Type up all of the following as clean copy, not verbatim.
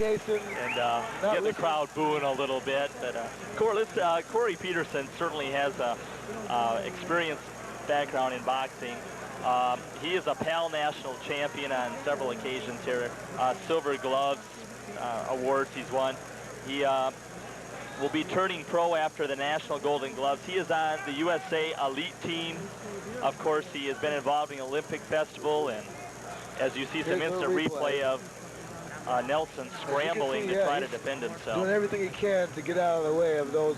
and get the crowd booing a little bit. But Corey Peterson certainly has a experienced background in boxing. He is a PAL national champion on several occasions here. Silver gloves awards he's won. He will be turning pro after the National Golden Gloves. He is on the USA Elite team. Of course, he has been involved in the Olympic Festival, and as you see some instant replay of Nelson scrambling to try to defend himself. Doing everything he can to get out of the way of those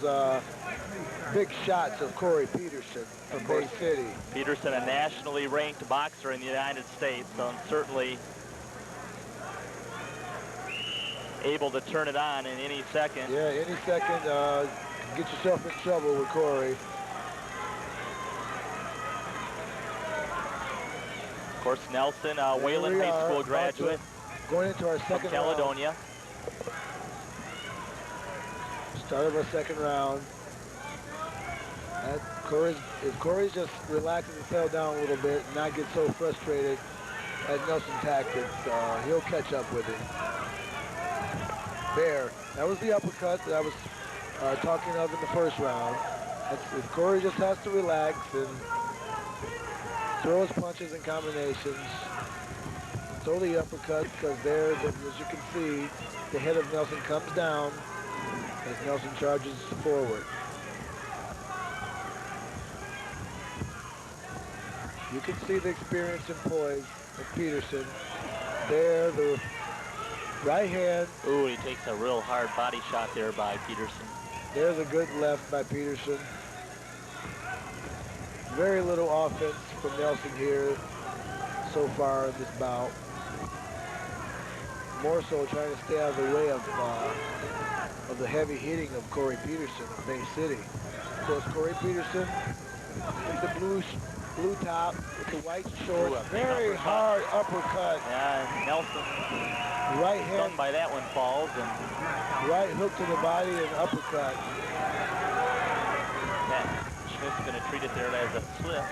big shots of Corey Peterson from Bay City. Peterson, a nationally ranked boxer in the United States, so certainly able to turn it on in any second. Yeah, any second, get yourself in trouble with Corey. Of course, Nelson, Wayland High School graduate. Going into our second from Caledonia. Start of our second round. If Corey's just relaxing and settle down a little bit and not get so frustrated at Nelson's tactics, he'll catch up with him. There, that was the uppercut that I was talking of in the first round. If Corey just has to relax and throw his punches and combinations, throw the uppercut, because there, as you can see, the head of Nelson comes down as Nelson charges forward. You can see the experience and poise of Peterson. There, the right hand. Ooh, he takes a real hard body shot there by Peterson. There's a good left by Peterson. Very little offense from Nelson here so far in this bout. More so trying to stay out of the way of the heavy hitting of Corey Peterson of Bay City. Of course, Corey Peterson with the blue top, with the white shorts. Ooh, very hard uppercut. Yeah, Nelson, right hand, stung by that one, falls. And right hook to the body and uppercut. Schmidt's going to treat it there as a slip.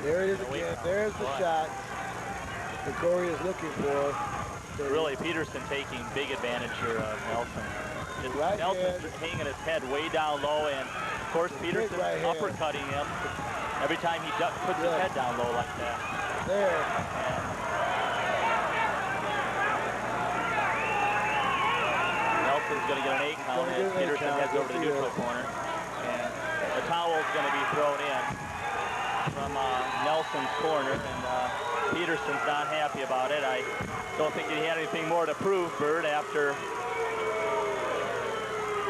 There it is again. There's the shot that Corey is looking for. Really, Peterson taking big advantage here of Nelson. Right Nelson's hanging his head way down low, and of course Peterson's uppercutting him every time he puts his head down low like that. There. And Nelson's going to get an 8 count as Peterson heads over to the neutral corner. And the towel's going to be thrown in from Nelson's corner, and Peterson's not happy about it. I don't think he had anything more to prove, Bird, after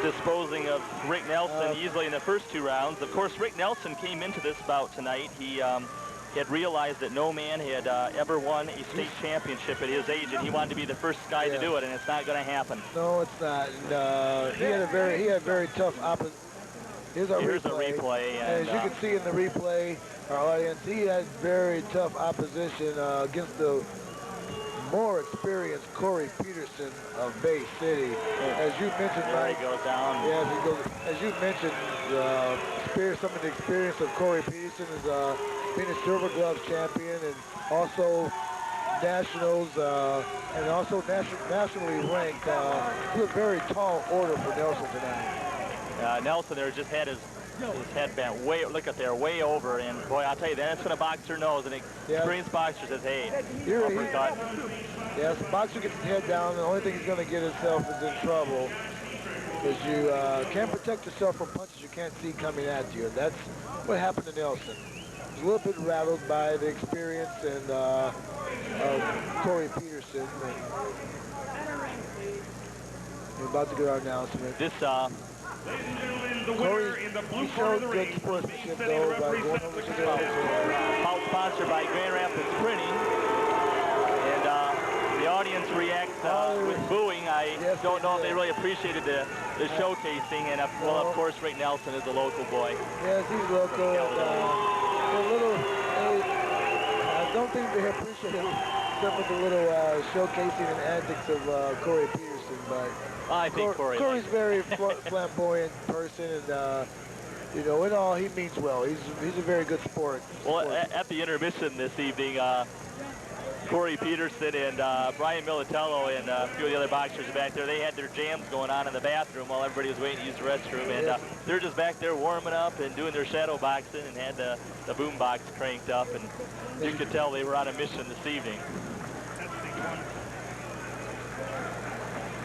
disposing of Rick Nelson easily in the first 2 rounds. Of course, Rick Nelson came into this bout tonight. He had realized that no man had ever won a state championship at his age, and he wanted to be the first guy to do it, and it's not going to happen. No, it's not. And, he had very tough opposition. Here's a replay. And as you can see in the replay, our audience, he had very tough opposition against the more experienced Corey Peterson of Bay City. As you mentioned, Mike, he goes down. Yeah, as you mentioned, some of the experience of Corey Peterson is being a Silver Gloves champion and also nationals and also nationally ranked. It's a very tall order for Nelson tonight. Nelson there just had his head bent way, look at there, way over, and boy, I'll tell you, that's when a boxer knows, an experienced boxer says, hey, uppercut. Yes, the boxer gets his head down, the only thing he's going to get himself is in trouble, because you can't protect yourself from punches you can't see coming at you, and that's what happened to Nelson. He was a little bit rattled by the experience and of Corey Peterson. We're about to get our announcement. This, Corey, he showed good sportsmanship though by going over to the bout sponsored by Grand Rapids Printing, and the audience reacts with booing. I don't know if they really appreciated the showcasing, and well, of course, Rick Nelson is a local boy. Yes, he's local. I don't think they appreciated some of the little showcasing and antics of Corey Peterson, but I think Corey's very flamboyant person, and you know, in all, he means well. He's a very good sport. Well, at the intermission this evening, Corey Peterson and Brian Militello and a few of the other boxers back there, they had their jams going on in the bathroom while everybody was waiting to use the restroom. And they're just back there warming up and doing their shadow boxing and had the boom box cranked up. And you could tell they were on a mission this evening.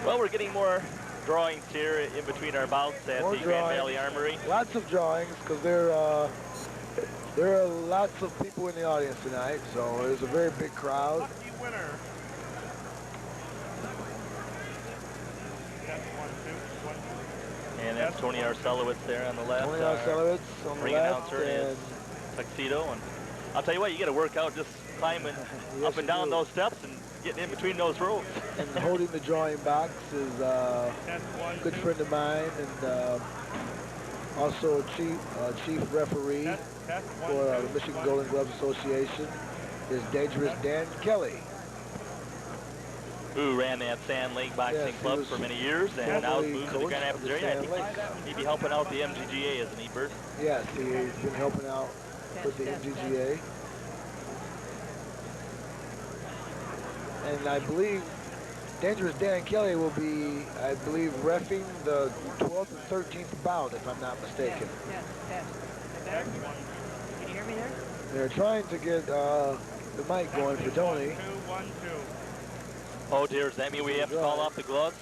Well, we're getting more drawings here in between our bouts at the Grand Valley Armory. Lots of drawings because there are lots of people in the audience tonight, so there's a very big crowd. Lucky winner. And that's Tony Arcelowitz there on the left. Tony Arcelowitz on the ring left. Announcer in his tuxedo. And I'll tell you what, you got to work out just climbing up and down those steps and getting in between those ropes. And holding the drawing box is a good friend of mine and also chief referee for the Michigan Golden Gloves Association is Dangerous Dan Kelly. Who ran that Sand Lake Boxing Club for many years and now has moved to the Grand Rapids area. I think he'd be helping out the MGGA, isn't he, Bert? Yes, he's been helping out with the MGGA. And I believe Dangerous Dan Kelly will be, I believe, reffing the 12th and 13th bout, if I'm not mistaken. Can you hear me there? They're trying to get the mic going for Tony. 1, 2. Oh dear, does that mean we have to call off the gloves?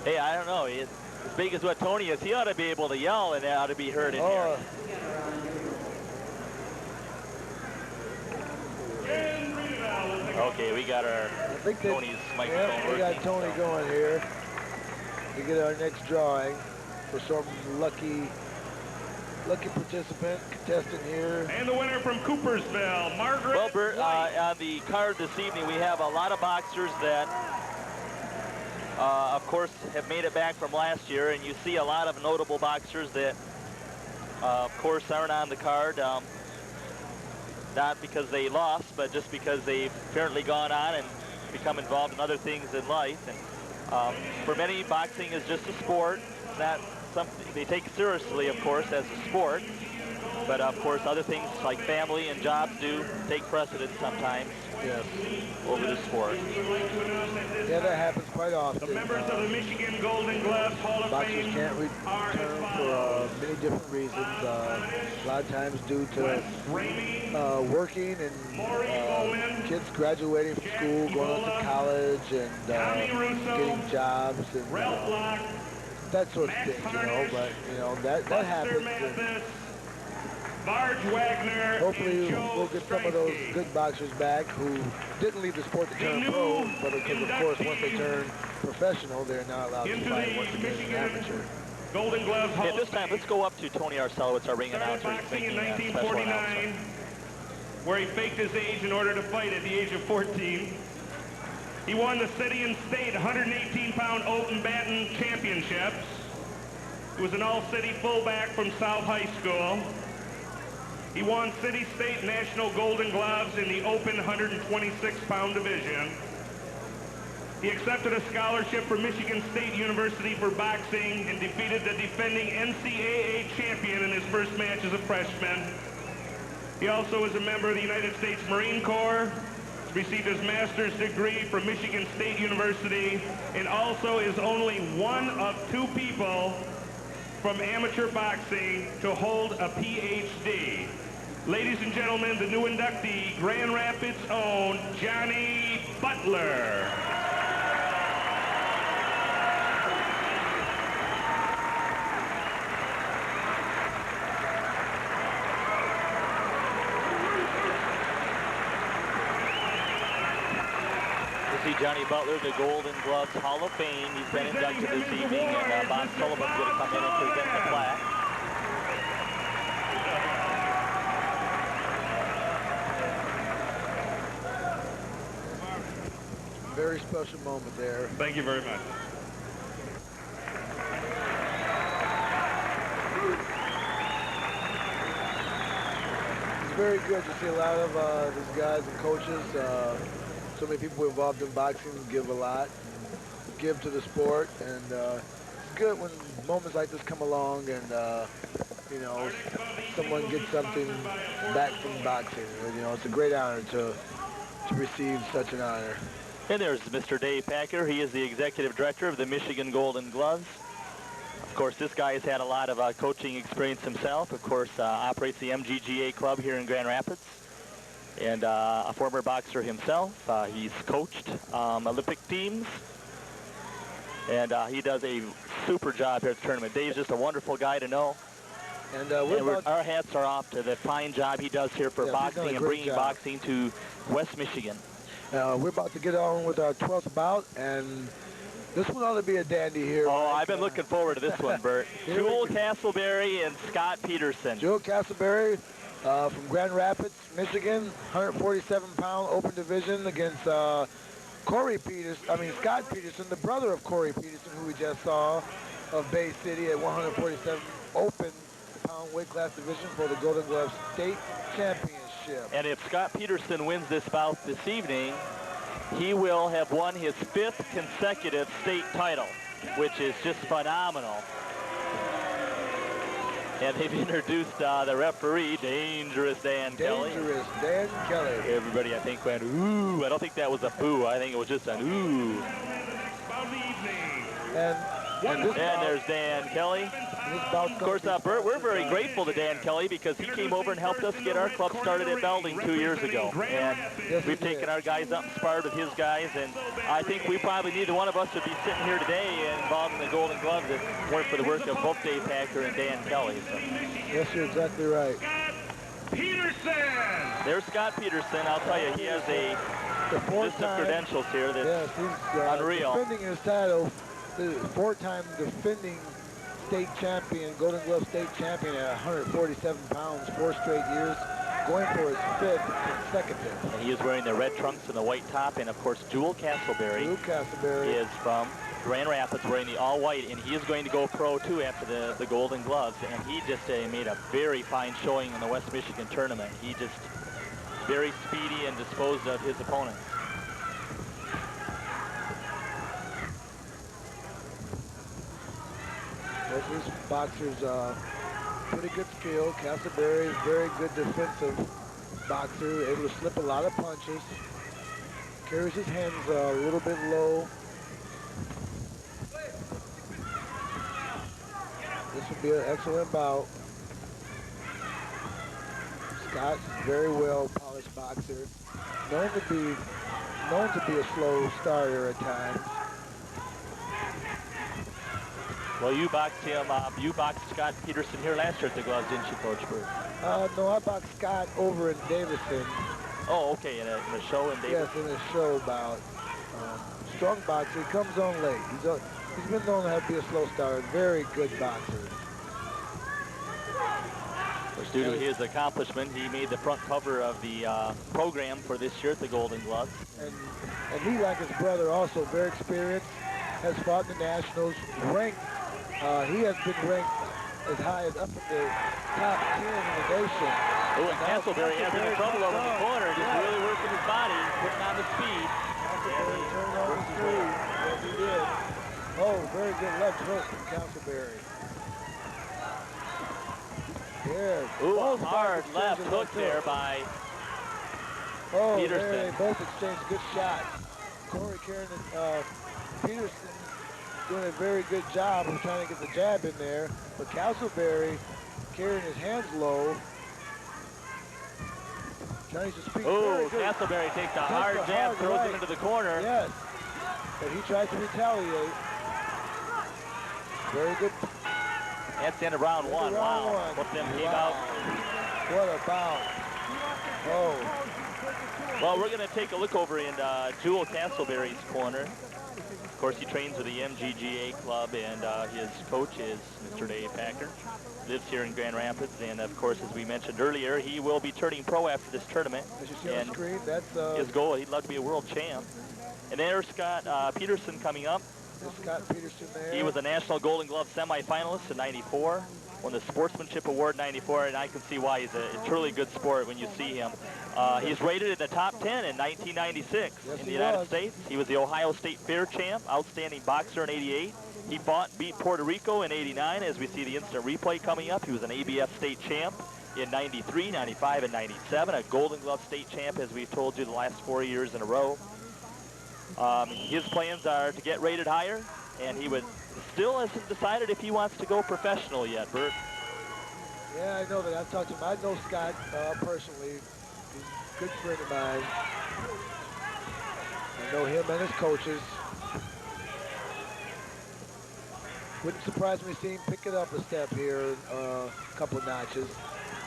Hey, I don't know. As big as what Tony is, he ought to be able to yell and it ought to be heard in here. Okay, we got our Tony's microphone working. We got Tony going here to get our next drawing for some lucky participant, contestant here. And the winner from Coopersville, Margaret. Well, Bert, on the card this evening, we have a lot of boxers that, of course, have made it back from last year, and you see a lot of notable boxers that, of course, aren't on the card. Not because they lost, but just because they've apparently gone on and become involved in other things in life. And for many, boxing is just a sport. It's not something they take seriously, of course, as a sport. But of course, other things like family and jobs do take precedence sometimes over the sport. Yeah, that happens quite often. The members of the Michigan Golden Gloves Hall of Boxers Fame can't return for many different reasons. A lot of times due to working and kids graduating from school, going on to college, and getting jobs and that sort of thing, you know. But you know that happens. Wagner, hopefully we'll get some of those good boxers back who didn't leave the sport to turn pro, but because of course once they turn professional, they're not allowed to fight once again as an amateur. Golden Gloves Hall At this time, let's go up to Tony Arcelowitz, our ring announcer. Boxing in 1949, where he faked his age in order to fight at the age of 14. He won the city and state 118-pound open baton championships. He was an all-city fullback from South High School. He won city, state, national golden gloves in the open 126-pound division. He accepted a scholarship from Michigan State University for boxing and defeated the defending NCAA champion in his first match as a freshman. He also is a member of the United States Marine Corps, received his master's degree from Michigan State University, and also is only one of 2 people from amateur boxing to hold a PhD. Ladies and gentlemen, the new inductee, Grand Rapids' own Johnny Butler. See Johnny Butler, the Golden Gloves Hall of Fame. He's been inducted this evening, and Bob Sullivan's going to come in and present the plaque. Very special moment there. Thank you very much. It's very good to see a lot of these guys and coaches. So many people involved in boxing give a lot, give to the sport, and it's good when moments like this come along, and you know, someone gets something back from boxing. You know, it's a great honor to receive such an honor. And there's Mr. Dave Packer. He is the executive director of the Michigan Golden Gloves. Of course, this guy has had a lot of coaching experience himself. Of course, operates the MGGA club here in Grand Rapids. And a former boxer himself. He's coached Olympic teams. And he does a super job here at the tournament. Dave's just a wonderful guy to know. And, our hats are off to the fine job he does here for boxing and bringing boxing to West Michigan. We're about to get on with our 12th bout, and this one ought to be a dandy here. Oh, I've been looking forward to this one, Bert. Jewel Castleberry and Scott Peterson. Jewel Castleberry from Grand Rapids, Michigan, 147-pound open division against Scott Peterson, the brother of Corey Peterson, who we just saw of Bay City at 147 open pound weight class division for the Golden Glove State Championship. And if Scott Peterson wins this bout this evening, he will have won his 5th consecutive state title, which is just phenomenal. And they've introduced the referee, Dangerous Dan Kelly. Dangerous Dan Kelly. Everybody, I think, went, ooh. I don't think that was a boo. I think it was just an ooh. And there's Dan Kelly. Of course, Bert, we're very grateful to Dan Kelly because he came over and helped us get our club started at Belding 2 years ago. And we've taken our guys up and sparred with his guys. And I think we probably neither one of us would be sitting here today involved in the Golden Gloves if it weren't for the work of both Dave Packer and Dan Kelly. So. Yes, you're exactly right. Peterson! There's Scott Peterson. I'll tell you, he has a list of credentials here that's unreal. Defending his title, the 4-time defending state champion, Golden Glove state champion at 147 pounds, 4 straight years, going for his 5th consecutive. And he is wearing the red trunks and the white top, and of course, Jewel Castleberry is from Grand Rapids wearing the all-white, and he is going to go pro too after the Golden Gloves, and he just made a very fine showing in the West Michigan tournament. He just very speedy and disposed of his opponents. This boxer's pretty good skill. Castleberry is very good defensive boxer, able to slip a lot of punches. Carries his hands a little bit low. This will be an excellent bout. Scott's very well polished boxer, known to be a slow starter at times. Well, you boxed him. You boxed Scott Peterson here last year at the Gloves, didn't you, Coach Bert? No, I boxed Scott over in Davison. Oh, okay, in a show in Davison. Yes, in a show about strong boxer. He comes on late. He's been known to be a slow starter. Very good boxer. Due to his accomplishment, he made the front cover of the program for this year at the Golden Gloves. And he, like his brother, also very experienced, has fought in the Nationals, ranked. He has been ranked as high as up in the top 10 in the nation. Oh, and Castleberry having trouble over in the corner, just really working his body, putting on the speed. Castleberry turned on the speed. Yes, he did. Oh, very good left hook from Castleberry. Yeah. Ooh, a hard left hook there by Peterson. They both exchanged good shots. Corey Karen and Peterson doing a very good job of trying to get the jab in there, but Castleberry carrying his hands low. Trying to speak. Oh, Castleberry takes a hard jab, throws him into the corner. Yes, but he tries to retaliate. Very good. That's the end of round one. Wow. Both them came out. What a bout. Oh. Well, we're going to take a look over in Jewel Castleberry's corner. Of course, he trains with the MGGA club, and his coach is Mr. Dave Packer. Lives here in Grand Rapids, and of course, as we mentioned earlier, he will be turning pro after this tournament. As you see on the screen, that's his goal. He'd love to be a world champ. And there's Scott Peterson coming up. Scott Peterson there. He was a National Golden Glove semifinalist in '94, won the Sportsmanship Award in '94, and I can see why he's a truly good sport when you see him. He's rated in the top 10 in 1996 in the United States. He was the Ohio State Fair champ, outstanding boxer in '88, He fought and beat Puerto Rico in '89, as we see the instant replay coming up. He was an ABF state champ in '93, '95, and '97, a Golden Glove state champ, as we've told you, the last 4 years in a row. His plans are to get rated higher, and he still hasn't decided if he wants to go professional yet, Bert. Yeah, I know that. I've talked to him. I know Scott personally. He's a good friend of mine. I know him and his coaches. Wouldn't surprise me seeing him pick it up a step here, a couple notches.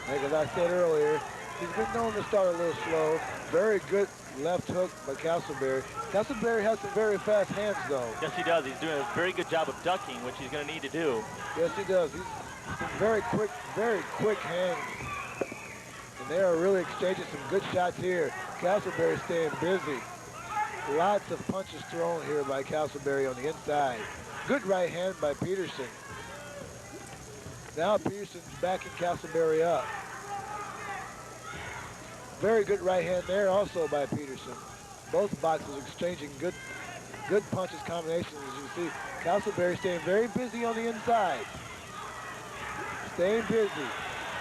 Like as I said earlier, he's been known to start a little slow. Very good left hook by Castleberry. Castleberry has some very fast hands, though. Yes, he does. He's doing a very good job of ducking, which he's going to need to do. Yes, he does. He's very quick hands. And they are really exchanging some good shots here. Castleberry staying busy. Lots of punches thrown here by Castleberry on the inside. Good right hand by Peterson. Now Peterson's backing Castleberry up. Very good right hand there also by Peterson. Both boxers exchanging good punches, combinations, as you see. Castleberry staying very busy on the inside. Staying busy.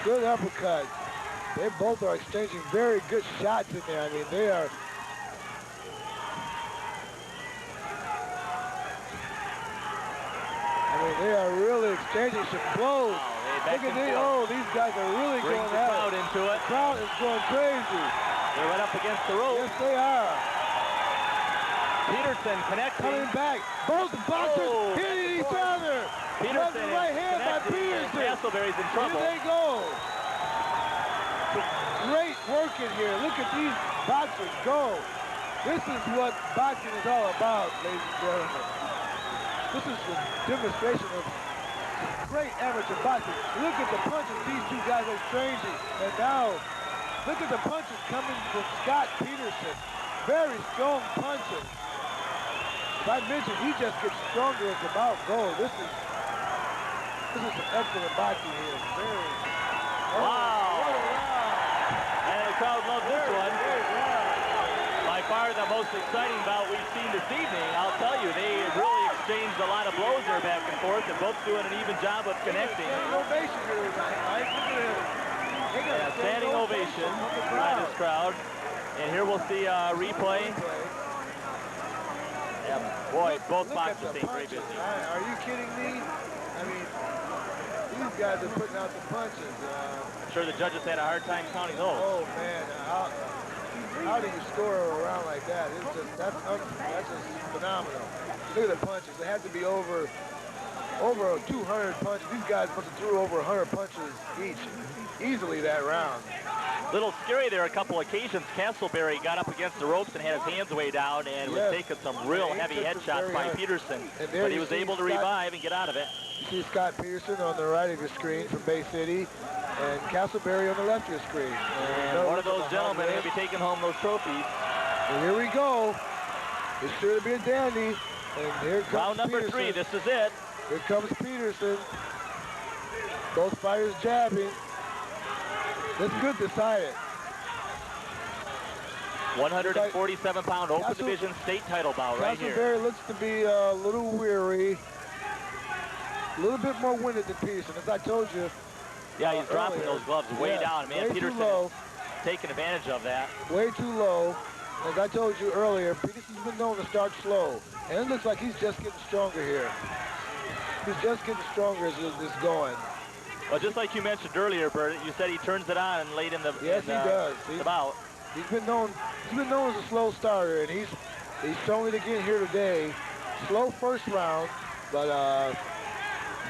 Good uppercut. They both are exchanging very good shots in there. I mean, they are. They are really exchanging some blows. Look at these. Oh, these guys are really going at it. Brings the crowd into it. The crowd is going crazy. They're right up against the rope. Yes, they are. Peterson connecting. Coming back. Both boxers hitting each other. Peterson the right hand by Peterson. Castleberry's in trouble. Here they go. Great work in here. Look at these boxers go. This is what boxing is all about, ladies and gentlemen. This is a demonstration of great amateur boxing. Look at the punches these two guys are exchanging. And now, look at the punches coming from Scott Peterson. Very strong punches. As I mentioned, he just gets stronger as the bout goes. This is some excellent boxing here. Very. Wow. And the crowd loves this one. By far the most exciting bout we've seen this evening. I'll tell you, they really exchanged a lot of blows there back and forth, and both doing an even job of connecting. Standing ovation here tonight, Mike. Look at him. Yeah, standing ovation by this crowd. And here we'll see a replay. Yeah, boy, both boxers seem very busy. Are you kidding me? I mean, these guys are putting out the punches. I'm sure the judges had a hard time counting those. Oh, man. How do you score around like that? It's just, that's just phenomenal. Look at the punches. They had to be over 200 punches. These guys must have threw over 100 punches each, easily that round. Little scary there a couple occasions. Castleberry got up against the ropes and had his hands way down and was taking some real heavy headshots by Peterson. But he was able to revive and get out of it. You see Scott Peterson on the right of your screen from Bay City, and Castleberry on the left of your screen. And one of those gentlemen will be taking home those trophies. And here we go. It's sure to be a dandy. And here comes round number Peterson. 3, this is it. Here comes Peterson. Both fighters jabbing. Let's good decide it. 147-pound open division state title bout right here. Castleberry looks to be a little weary. A little bit more winded than Peterson, as I told you. Yeah, he's dropping those gloves way down. Man, Peterson is taking advantage of that. Way too low. As I told you earlier, Peterson's been known to start slow. And it looks like he's just getting stronger here. He's just getting stronger as this is going. Well, just like you mentioned earlier, Bert, you said he turns it on late in the Yes, he does. The bout. He's been known as a slow starter, and he's shown it again here today. Slow first round, but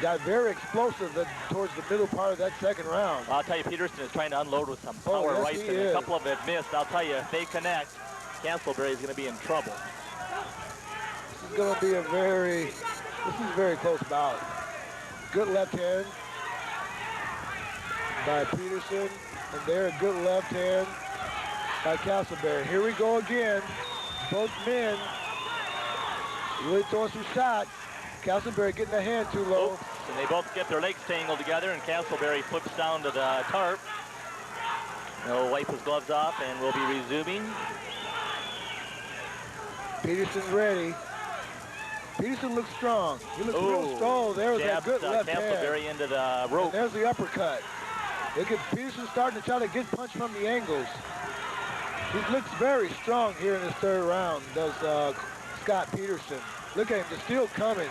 got very explosive towards the middle part of that second round. I'll tell you, Peterson is trying to unload with some power rights, and a couple of them missed. I'll tell you, if they connect, Castleberry is going to be in trouble. This is going to be a very close bout. Good left hand by Peterson, and there a good left hand by Castleberry. Here we go again. Both men really throwing some shots. Castleberry getting the hand too low. Oops. And they both get their legs tangled together, and Castleberry flips down to the tarp. He'll wipe his gloves off, and we'll be resuming. Peterson's ready. Peterson looks strong. He looks real strong. There was that good left hand. Castleberry into the rope. And there's the uppercut. Look at Peterson starting to try to get punched from the angles. He looks very strong here in this third round, does Scott Peterson. Look at him, they're still coming.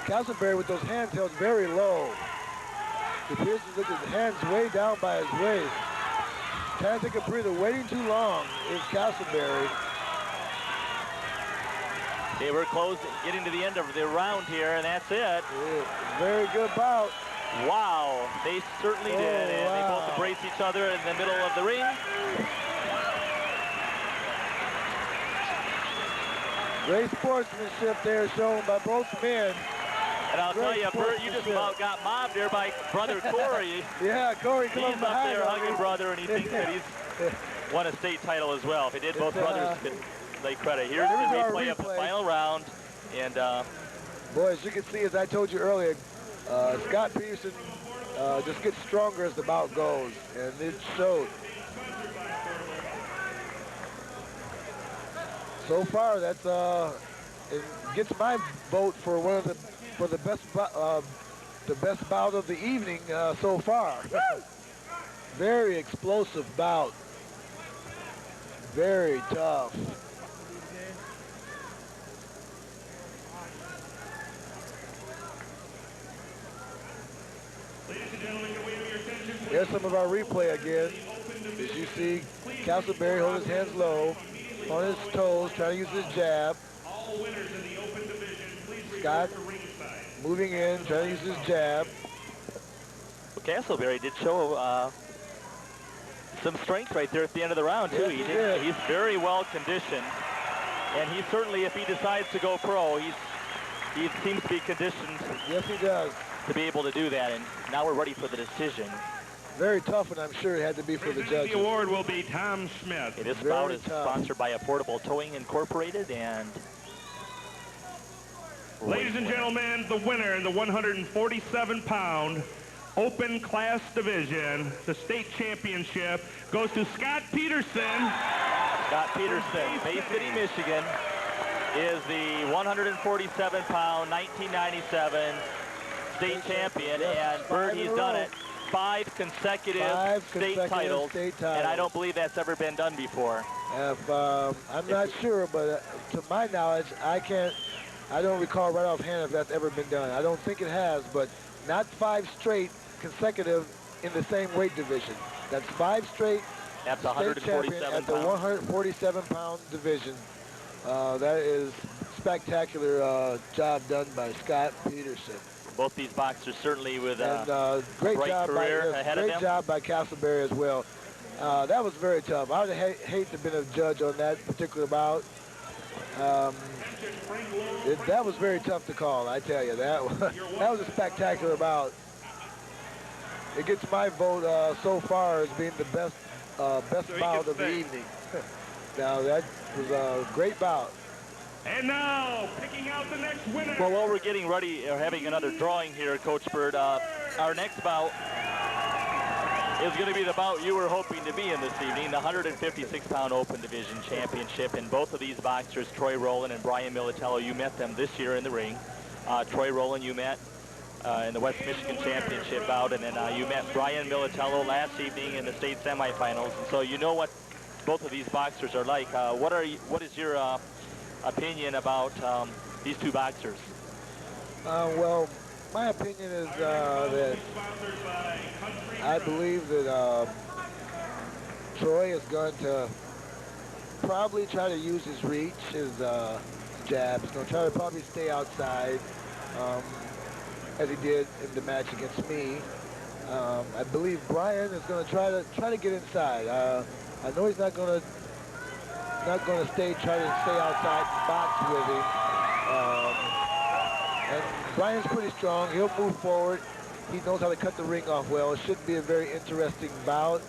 Castleberry with those hands held very low. So Peterson, look at his hands way down by his waist. Trying to take a breather, waiting too long is Castleberry. Okay, we're close, getting to the end of the round here, and that's it. Yeah, very good bout. Wow, they certainly did, and they both embrace each other in the middle of the ring. Great sportsmanship there shown by both men. And I'll tell you, Bert, you just about got mobbed there by brother Corey. Yeah, Corey he's up there hugging brother, and he thinks that he's won a state title as well. If he did, both brothers could lay credit. Here's the replay of the final round. And boy, as you can see, as I told you earlier, Scott Peterson just gets stronger as the bout goes, and it showed. So far, that's it gets my vote for one of the best bout of the evening so far. Very explosive bout. Very tough. Here's some of our replay again. As you see, Castleberry hold his hands low, on his toes, trying to use his jab. Scott moving in, trying to use his jab. Well, Castleberry did show some strength right there at the end of the round, too. Yes, he's very well conditioned. And he certainly, if he decides to go pro, he seems to be conditioned. Yes, he does. To be able to do that, and now we're ready for the decision. Very tough, and I'm sure it had to be for the judges. The award will be Tom Smith. This bout is sponsored by Affordable Towing Incorporated, and... Ladies and gentlemen, the winner in the 147-pound open class division, the state championship, goes to Scott Peterson. Scott Peterson, Bay City, Michigan, is the 147-pound 1997 state champion, and Bert, he's done it. 5 consecutive state titles, and I don't believe that's ever been done before. I'm not sure, but to my knowledge, I don't recall right offhand if that's ever been done. I don't think it has, but not 5 straight consecutive in the same weight division. That's 5 straight That's state champion at the 147-pound division. That is spectacular job done by Scott Peterson. Both these boxers certainly with a great bright job career ahead of them. Great job by Castleberry as well. That was very tough. I would hate to have been a judge on that particular bout. That was very tough to call, I tell you. That was a spectacular bout. It gets my vote so far as being the best bout of the evening. Now, that was a great bout. And now, picking out the next winner. Well, while we're getting ready, or having another drawing here, Coach Bird, our next bout is going to be the bout you were hoping to be in this evening, the 156-pound open division championship. And both of these boxers, Troy Rowland and Brian Militello, you met them this year in the ring. Troy Rowland, you met in the West Michigan Championship bout, and then you met Brian Militello last evening in the state semifinals. And so you know what both of these boxers are like. What is your opinion about these two boxers? Well, my opinion is that I believe that Troy is going to probably try to use his reach, his jab. He's going to try to probably stay outside as he did in the match against me. I believe Brian is going to try to get inside. I know he's not going to try to stay outside and box with him. And Brian's pretty strong. He'll move forward. He knows how to cut the ring off well. It should be a very interesting bout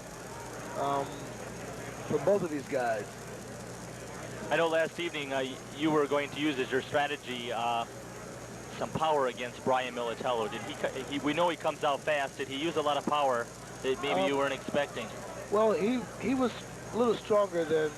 for both of these guys. I know last evening you were going to use as your strategy some power against Brian Militello. We know he comes out fast. Did he use a lot of power that maybe you weren't expecting? Well, he was a little stronger than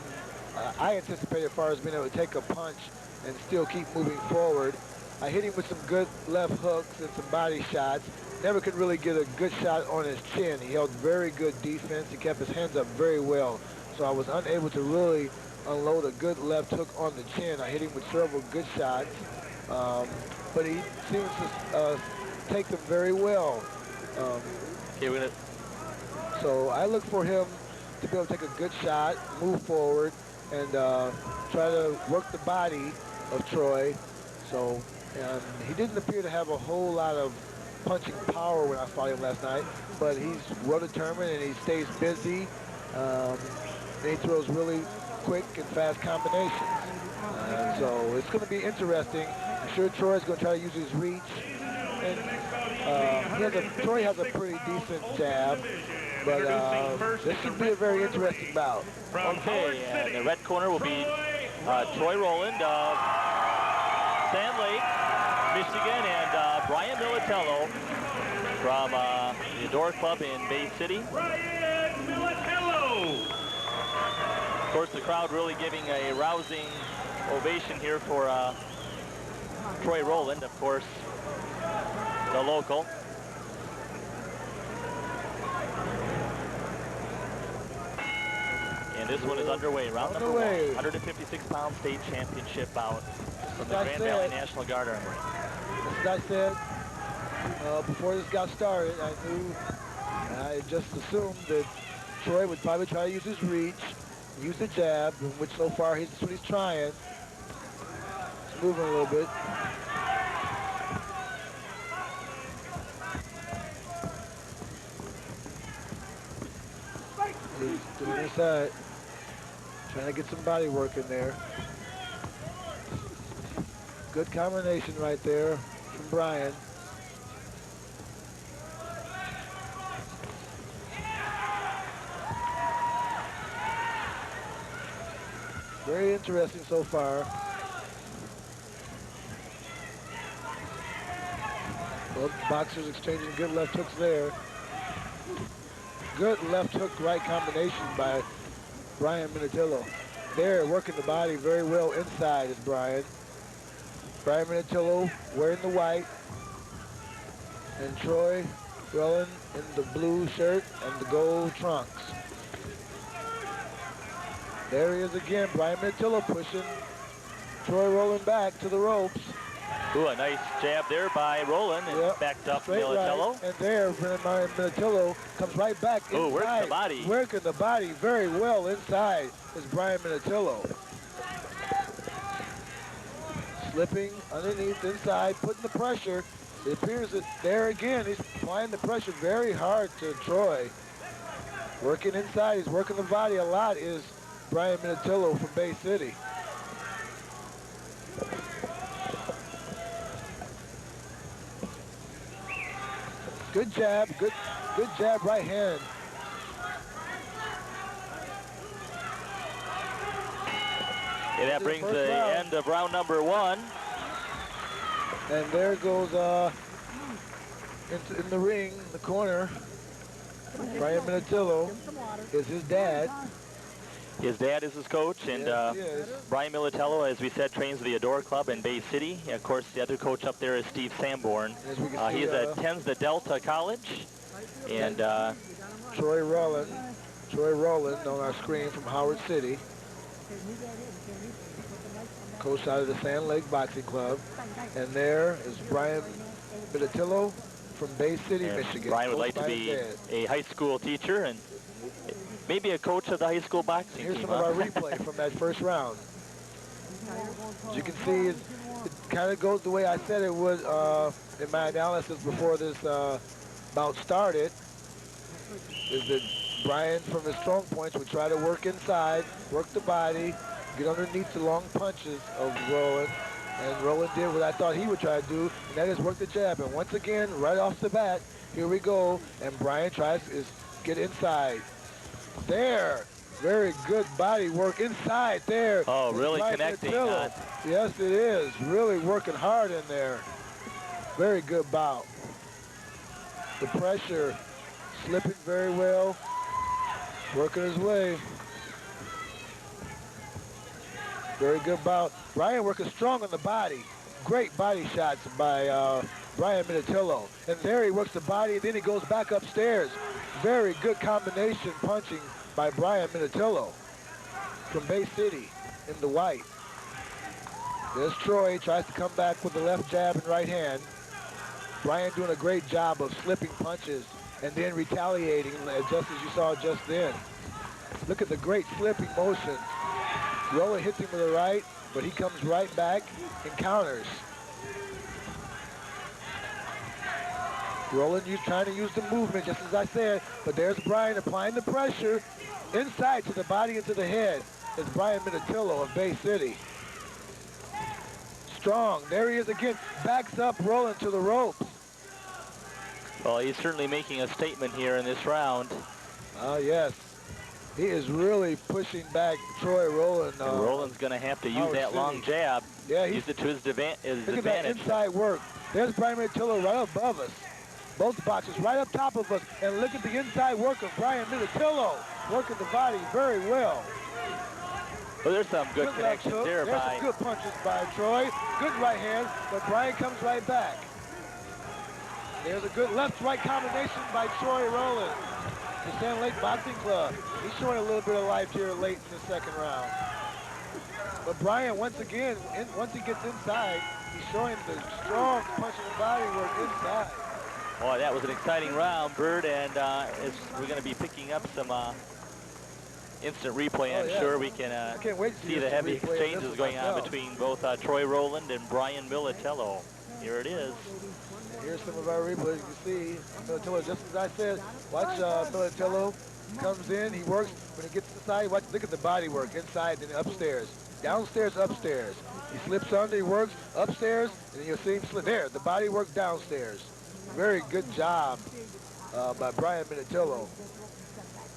I anticipated as far as being able to take a punch and still keep moving forward. I hit him with some good left hooks and some body shots. Never could really get a good shot on his chin. He held very good defense. He kept his hands up very well. So I was unable to really unload a good left hook on the chin. I hit him with several good shots, but he seems to take them very well. Okay, we're gonna. So I look for him to be able to take a good shot, move forward, and try to work the body of Troy. So he didn't appear to have a whole lot of punching power when I fought him last night, but he's well determined and he stays busy. And he throws really quick and fast combinations. So it's going to be interesting. I'm sure Troy's going to try to use his reach. And Troy has a pretty decent jab, but this should be a very interesting bout. Okay, and the red corner will be Troy Rowland of Sand Lake, Michigan, and Brian Militello from the Adore Club in Bay City. Brian Militello. Of course, the crowd really giving a rousing ovation here for Troy Rowland, of course, the local. And this one is underway. Round number 1, 156-pound state championship bout from the Grand Valley National Guard Armory. As I said, before this got started, I just assumed that Troy would probably try to use his reach, use the jab, which so far that's what he's trying. He's moving a little bit. He's doing his side, trying to get some body work in there. Good combination right there from Brian. Very interesting so far. Both boxers exchanging good left hooks there. Good left hook right combination by Brian Militello. There, working the body very well inside is Brian. Brian Militello wearing the white. And Troy Rowland in the blue shirt and the gold trunks. There he is again, Brian Militello pushing Troy Rowland back to the ropes. Ooh, a nice jab there by Rowland and backed up Militello. Right. And there, Brian Militello comes right back inside. Ooh, working the body. Working the body very well inside is Brian Militello. Slipping underneath inside, putting the pressure. It appears that there again, he's applying the pressure very hard to Troy. Working inside, he's working the body a lot is Brian Militello from Bay City. Good jab, good jab, right hand. And that brings the end of round number 1. And there goes in the ring, in the corner, Brian Militello is his dad. His dad is his coach, and yes. Brian Militello, as we said, trains the Adore Club in Bay City. And of course, the other coach up there is Steve Sanborn. He attends the Delta College. And Troy Rowland on our screen from Howard City. Coach out of the Sand Lake Boxing Club. And there is Brian Militello from Bay City, Michigan. Brian would like to be a high school teacher and maybe a coach of the high school boxing team. Here's some of our replay from that first round. As you can see, it kind of goes the way I said it would in my analysis before this bout started. Is that Brian, from his strong points, would try to work inside, work the body, get underneath the long punches of Rowland. And Rowland did what I thought he would try to do, and that is work the jab. And once again, right off the bat, here we go. And Brian tries to get inside. There, very good body work inside there. Oh, really connecting. Yes, it is. Really working hard in there. Very good bout. The pressure slipping very well. Working his way. Very good bout. Brian working strong on the body. Great body shots by Brian Minitillo. And there he works the body, and then he goes back upstairs. Very good combination punching by Brian Minitillo from Bay City in the white. There's Troy, tries to come back with the left jab and right hand. Brian doing a great job of slipping punches and then retaliating, just as you saw just then. Look at the great slipping motion. Roller hits him with the right, but he comes right back and counters. Roland trying to use the movement, just as I said, but there's Brian applying the pressure inside to the body and to the head. It's Brian Minitillo of Bay City. Strong, there he is again, backs up Roland to the ropes. Well, he's certainly making a statement here in this round. Oh, yes. He is really pushing back Troy Roland. Roland's going to have to use that long jab. Yeah, use it to his advantage. Look at that inside work. There's Brian Minitillo right above us. Both boxers right up top of us. And look at the inside work of Brian Minitillo. Working the body very well. Well, there's some good connections there. There's some good punches by Troy. Good right hand, but Brian comes right back. There's a good left-right combination by Troy Roland. The Sand Lake Boxing Club. He's showing a little bit of life here late in the second round. But Brian, once again, once he gets inside, he's showing the strong punching and body work inside. Boy, that was an exciting round, Bert, and we're going to be picking up some instant replay. I'm sure we can see the heavy exchanges going on between both Troy Roland and Brian Minitillo. Here it is. Here's some of our replays. You can see Minitillo, just as I said, watch Minitillo comes in, he works, when he gets inside, watch, look at the body work, inside and upstairs, downstairs, upstairs. He slips under, he works upstairs, and then you'll see him slip there, the body work downstairs. Very good job by Brian Minitillo,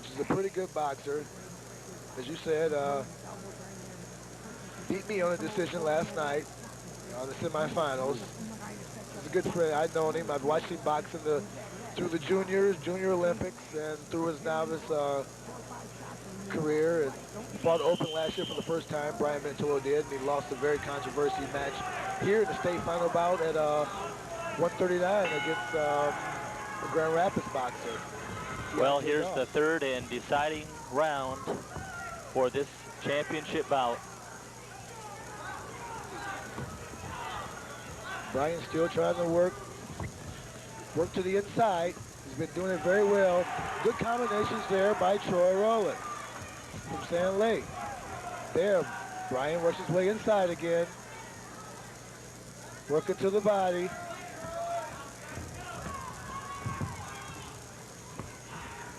which is a pretty good boxer. As you said, beat me on a decision last night on the semifinals. He's a good friend. I've known him. I've watched him box through the juniors, Junior Olympics, and through his novice career. And fought open last year for the first time. Brian Minitillo did, and he lost a very controversial match here in the state final bout at 139 against the Grand Rapids boxer. Well, here's the third and deciding round for this championship bout. Brian still trying to work to the inside. He's been doing it very well. Good combinations there by Troy Roland from Sand Lake. There, Brian works his way inside again. Working to the body.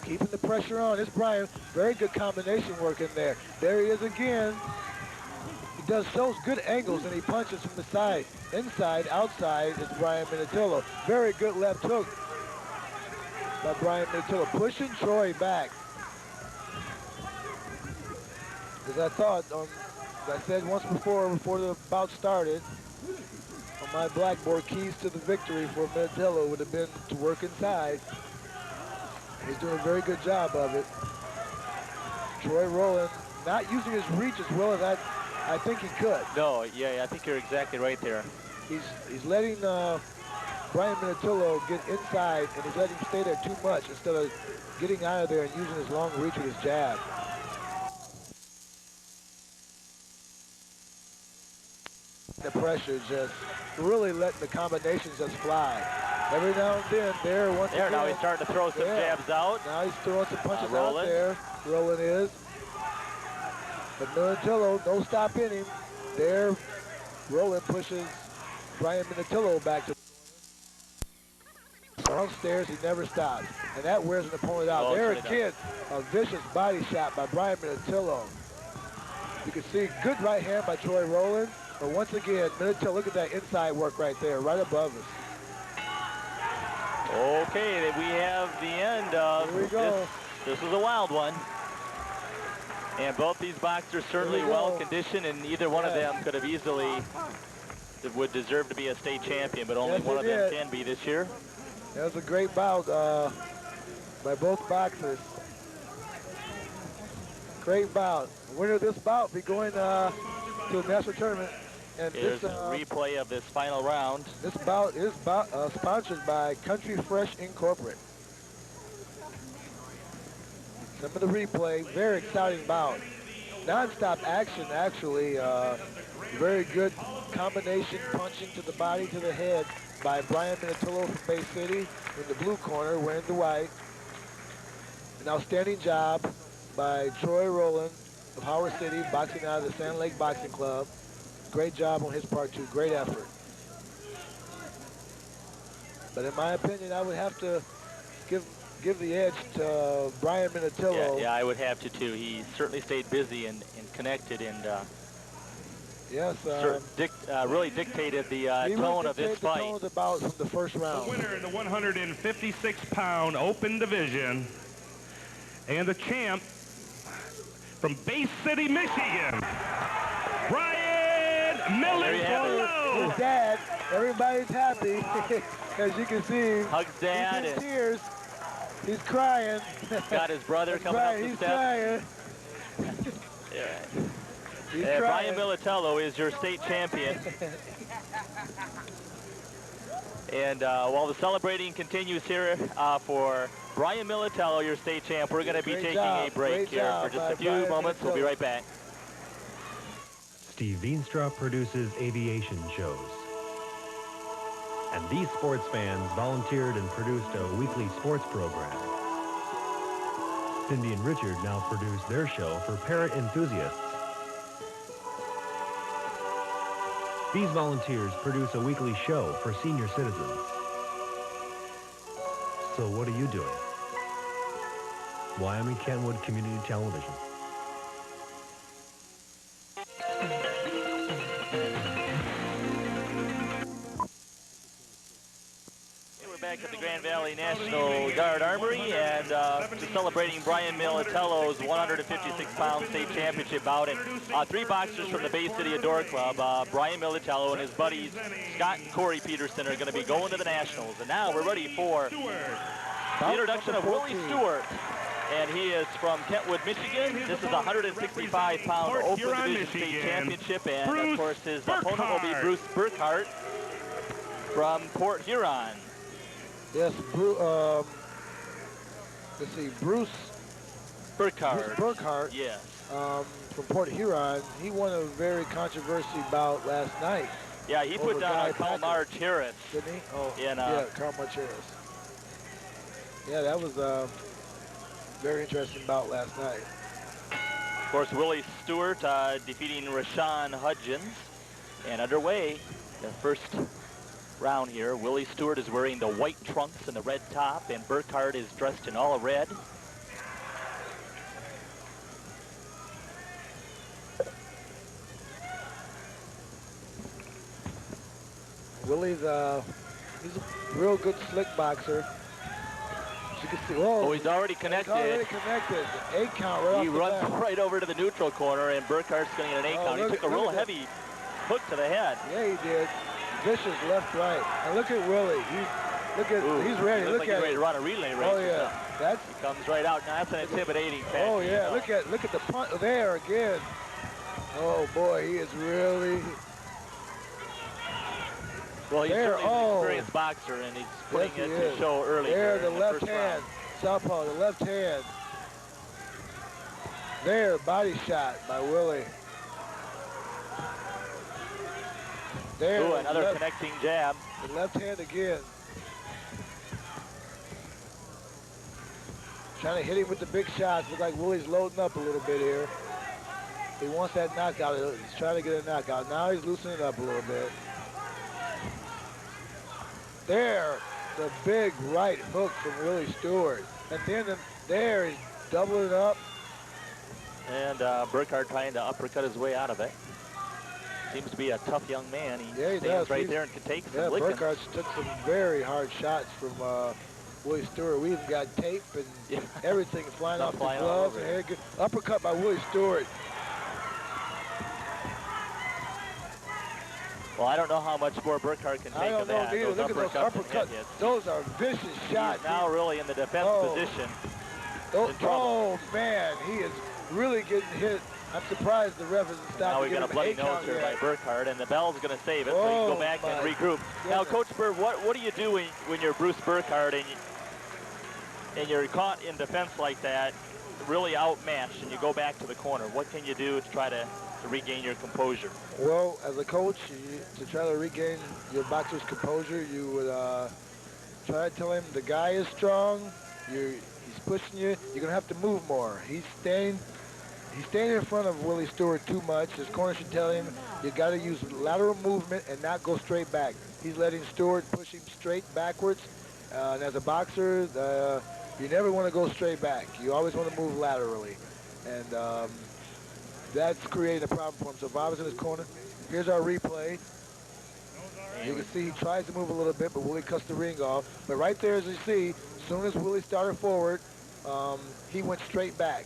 Keeping the pressure on. It's Brian. Very good combination work in there. There he is again. He does those good angles, and he punches from the side. Inside, outside is Brian Minitillo. Very good left hook by Brian Minitillo, pushing Troy back. As I thought, as I said once before the bout started, on my blackboard, keys to the victory for Minitillo would have been to work inside. He's doing a very good job of it. Troy Roland not using his reach as well as I think he could. No, yeah, I think you're exactly right there. He's letting Brian Minitillo get inside, and he's letting him stay there too much instead of getting out of there and using his long reach with his jab. The pressure just really letting the combinations just fly. Every now and then, there once again. Now he's starting to throw some jabs out. Now he's throwing some punches out there. Roland is. But Minitillo, no stop in him. There, Roland pushes Brian Minitillo back to downstairs. He never stops. And that wears an opponent out. There again, a vicious body shot by Brian Minitillo. You can see good right hand by Troy Roland. But once again, Minitillo, look at that inside work right there, right above us. Okay, we have the end of this. This was a wild one. And both these boxers certainly well conditioned, and either one of them could have easily would deserve to be a state champion, but only one of them can be this year. That was a great bout by both boxers. Great bout. The winner of this bout be going to the national tournament. And Here's this a replay of this final round. This bout is sponsored by Country Fresh Incorporated. Some of the replay, very exciting bout. Non-stop action, actually. Very good combination punching to the body, to the head by Brian Minitillo from Bay City in the blue corner, wearing the white. An outstanding job by Troy Rowland of Howard City, boxing out of the Sand Lake Boxing Club. Great job on his part, too. Great effort. But in my opinion, I would have to give the edge to Brian Minitillo. Yeah, I would have to, too. He certainly stayed busy and connected and yes, really dictated the tone of this fight. The tone of the bout from the first round. The winner in the 156-pound open division and the champ from Bay City, Michigan, Brian Minitillo. His dad, everybody's happy. As you can see, hugs dad. He's in tears. He's crying. Got his brother coming up the he's steps. Crying. Yeah. Brian Minitillo is your state champion. And while the celebrating continues here for Brian Minitillo, your state champ, we're going to be taking a break here for just a few moments. We'll be right back. Steve Veenstra produces aviation shows. And these sports fans volunteered and produced a weekly sports program. Cindy and Richard now produce their show for parrot enthusiasts. These volunteers produce a weekly show for senior citizens. So what are you doing? Wyoming Kenwood Community Television. Back at the Grand Valley National Guard Armory and just celebrating Brian Militello's 156-pound state championship bout. And three boxers from the Bay City Adore Club, Brian Militello and his buddies Scott and Corey Peterson, are going to be going to the Nationals. And now we're ready for the introduction of Willie Stewart. And he is from Kentwood, Michigan. This is a 165-pound open division state championship. And of course his opponent will be Bruce Burkhart from Port Huron. Yes, let's see, Bruce Burkhart. Yes. From Port Huron. He won a very controversial bout last night. Yeah, he put down Carl March Harris. Didn't he? Oh, yeah, Carl March Harris. Yeah, that was a very interesting bout last night. Of course, Willie Stewart defeating Rashawn Hudgens. And underway, the first round here. Willie Stewart is wearing the white trunks and the red top, and Burkhart is dressed in all red. Willie's he's a real good slick boxer. As you can see, oh, he's already connected. He's already connected. 8 count right off He runs right over to the neutral corner, and Burkhart's going to get an 8 count. He took a real heavy hook to the head. Yeah, he did. Vicious left, right. And look at Willie. He's ready. Look like at he's ready to run a relay race. Oh yeah, he comes right out. Now that's an intimidating pass. Oh yeah, look at the punt there again. Oh boy, he is really. Well, he's certainly an experienced boxer, and he's putting it to show early. There, the left hand, southpaw, the left hand. There, body shot by Willie. There, ooh, another connecting jab. The left hand again. Trying to hit him with the big shots. Looks like Willie's loading up a little bit here. He wants that knockout. He's trying to get a knockout. Now he's loosening up a little bit. There, the big right hook from Willie Stewart. And then there, he's doubling it up. And Burkhart trying to uppercut his way out of it. Seems to be a tough young man. He stands right there and can take some lickings. Burkhart took some very hard shots from Willie Stewart. We even got tape and everything flying off the gloves. And good uppercut by Willie Stewart. Well, I don't know how much more Burkhart can take of that. Look at those uppercuts. Those are vicious shots. He's now really in the defense position. Oh man, he is really getting hit I'm surprised the ref hasn't stopped. Now we to give got a him bloody 8 nose count here yet. by Burkhardt, and the bell's going to save it, so you Oh, can go back and my regroup. Now, goodness. Coach Bird, what do you do when you're Bruce Burkhardt and you're caught in defense like that, really outmatched, and you go back to the corner? What can you do to try to regain your composure? Well, as a coach, to try to regain your boxer's composure, you would try to tell him the guy is strong. He's pushing you. You're gonna have to move more. He's staying in front of Willie Stewart too much. His corner should tell him you got to use lateral movement and not go straight back. He's letting Stewart push him straight backwards. And as a boxer, you never want to go straight back. You always want to move laterally. And that's creating a problem for him. So Bob is in his corner. Here's our replay. You can see he tries to move a little bit, but Willie cuts the ring off. But right there, as you see, as soon as Willie started forward, he went straight back.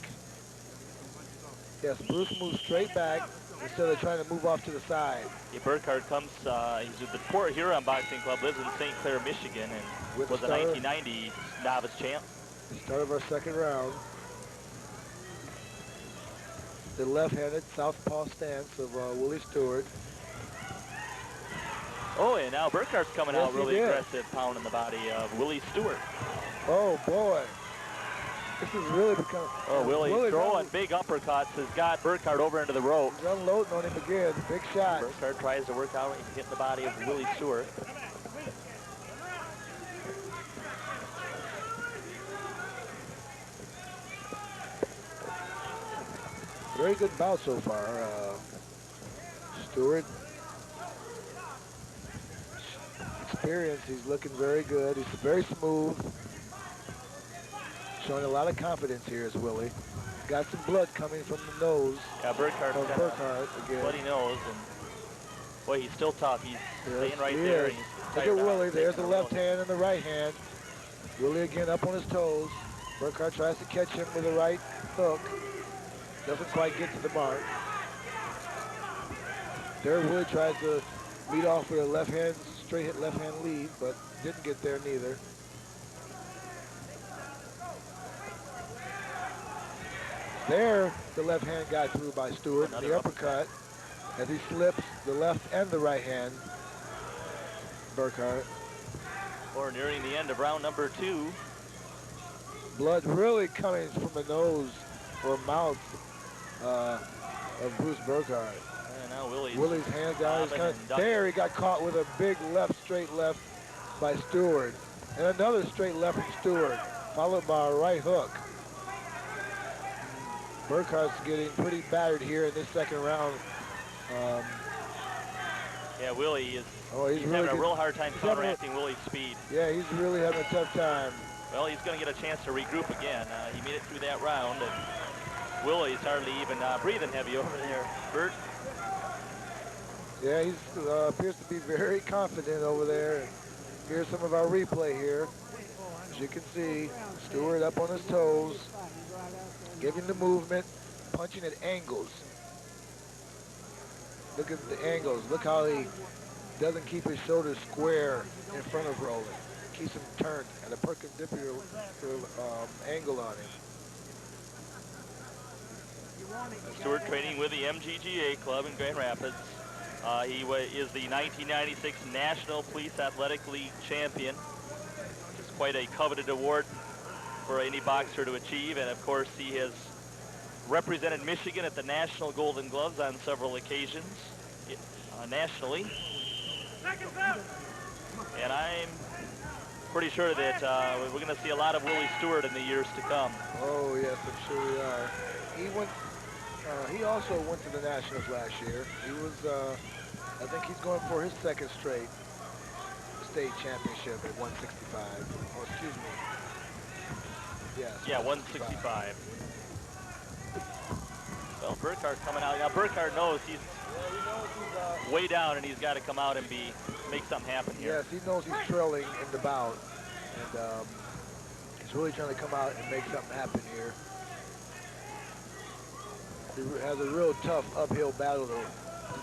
Yes, Bruce moved straight back instead of trying to move off to the side. Yeah, Burkhardt comes, he's with the Port Huron Boxing Club, lives in St. Clair, Michigan, and With was a the start- 1990 novice champ. The start of our second round. The left-handed southpaw stance of Willie Stewart. Oh, and now Burkhardt's coming Yes, out he really did. aggressive, pounding the body of Willie Stewart. Oh, boy. This is really becoming... Oh, Willie throwing He's big uppercuts has got Burkhardt over into the rope. unloading on him again. Big shot. Burkhardt tries to work out, hitting the body of Willie Stewart. Very good bout so far. Stewart. Experience. He's looking very good. He's very smooth. Showing a lot of confidence here is Willie. Got some blood coming from the nose. Yeah, Burkhardt's From got Burkhardt a again. bloody nose, and boy, he's still tough. He's staying right he there. is. And he's Look tired at out, Willie. There's the taking a left real- hand and the right hand. Willie again up on his toes. Burkhardt tries to catch him with a right hook. Doesn't quite get to the mark. There Willie tries to lead off with a left hand, straight hit left hand lead, but didn't get there neither. There, the left hand got through by Stewart. Another The uppercut, as he slips the left and the right hand. Burkhardt. We're nearing the end of round number 2. Blood really coming from the nose or mouth of Bruce Burkhardt. And now Willie's hands out. He's bobbing and ducking. there, he got caught with a big left, straight left by Stewart. And another straight left from Stewart, followed by a right hook. Burkhardt's getting pretty battered here in this second round. Yeah, Willie is He's really having a good. real hard time He's having a- counteracting Willie's speed. Yeah, he's really having a tough time. Well, he's going to get a chance to regroup again. He made it through that round, and Willie's hardly even breathing heavy over there. Bert? Yeah, he appears to be very confident over there. Here's some of our replay here. As you can see, Stewart up on his toes, giving the movement, punching at angles. Look at the angles. Look how he doesn't keep his shoulders square in front of Roland. Keeps him turned at a perpendicular angle on him. Stewart training with the MGGA club in Grand Rapids. He is the 1996 National Police Athletic League champion, which is quite a coveted award for any boxer to achieve. And of course, he has represented Michigan at the National Golden Gloves on several occasions nationally. And I'm pretty sure that we're going to see a lot of Willie Stewart in the years to come. Oh yes, I'm sure we are. He also went to the Nationals last year. He was, I think he's going for his second straight state championship at 165. Oh, excuse me. Yes. Yeah, 165. Well, Burkhardt coming out. Now, Burkhardt knows he's way down, and he's got to come out and make something happen here. Yes, he knows he's trailing in the bout, and he's really trying to come out and make something happen here. He has a real tough uphill battle to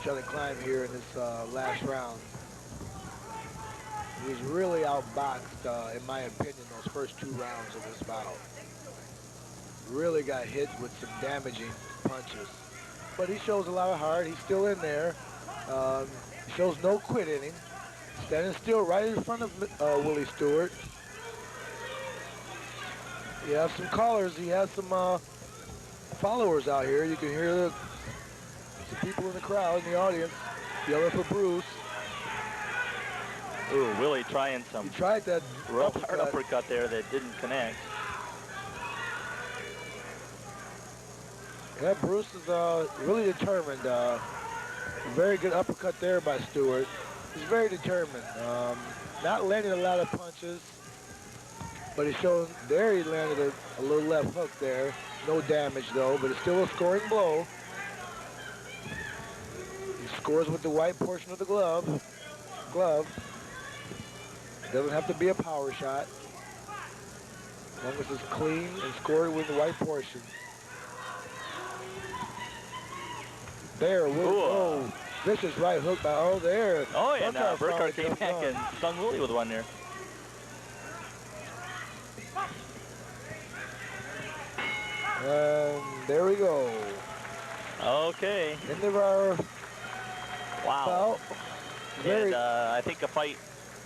try to climb here in this last round. He was really outboxed, in my opinion, those first 2 rounds of this bout. Really got hit with some damaging punches. but he shows a lot of heart. He's still in there. He shows no quit in him. Standing still right in front of Willie Stewart. You have some callers. He has some followers out here. You can hear the people in the crowd, in the audience, yelling for Bruce. Ooh, Willie trying some. He tried that rough uppercut there that didn't connect. Yeah, Bruce is really determined. Very good uppercut there by Stewart. He's very determined. Not landing a lot of punches, but he's showing there he landed a little left hook there. No damage though, but it's still a scoring blow. He scores with the white portion of the glove. Doesn't have to be a power shot. As long as it's clean and scored with the white portion. There, oh, vicious right hook by, oh, there. Oh, and Burkhardt came back and stung Willie with one there. There we go. Okay. End of our wow. bout. And I think a fight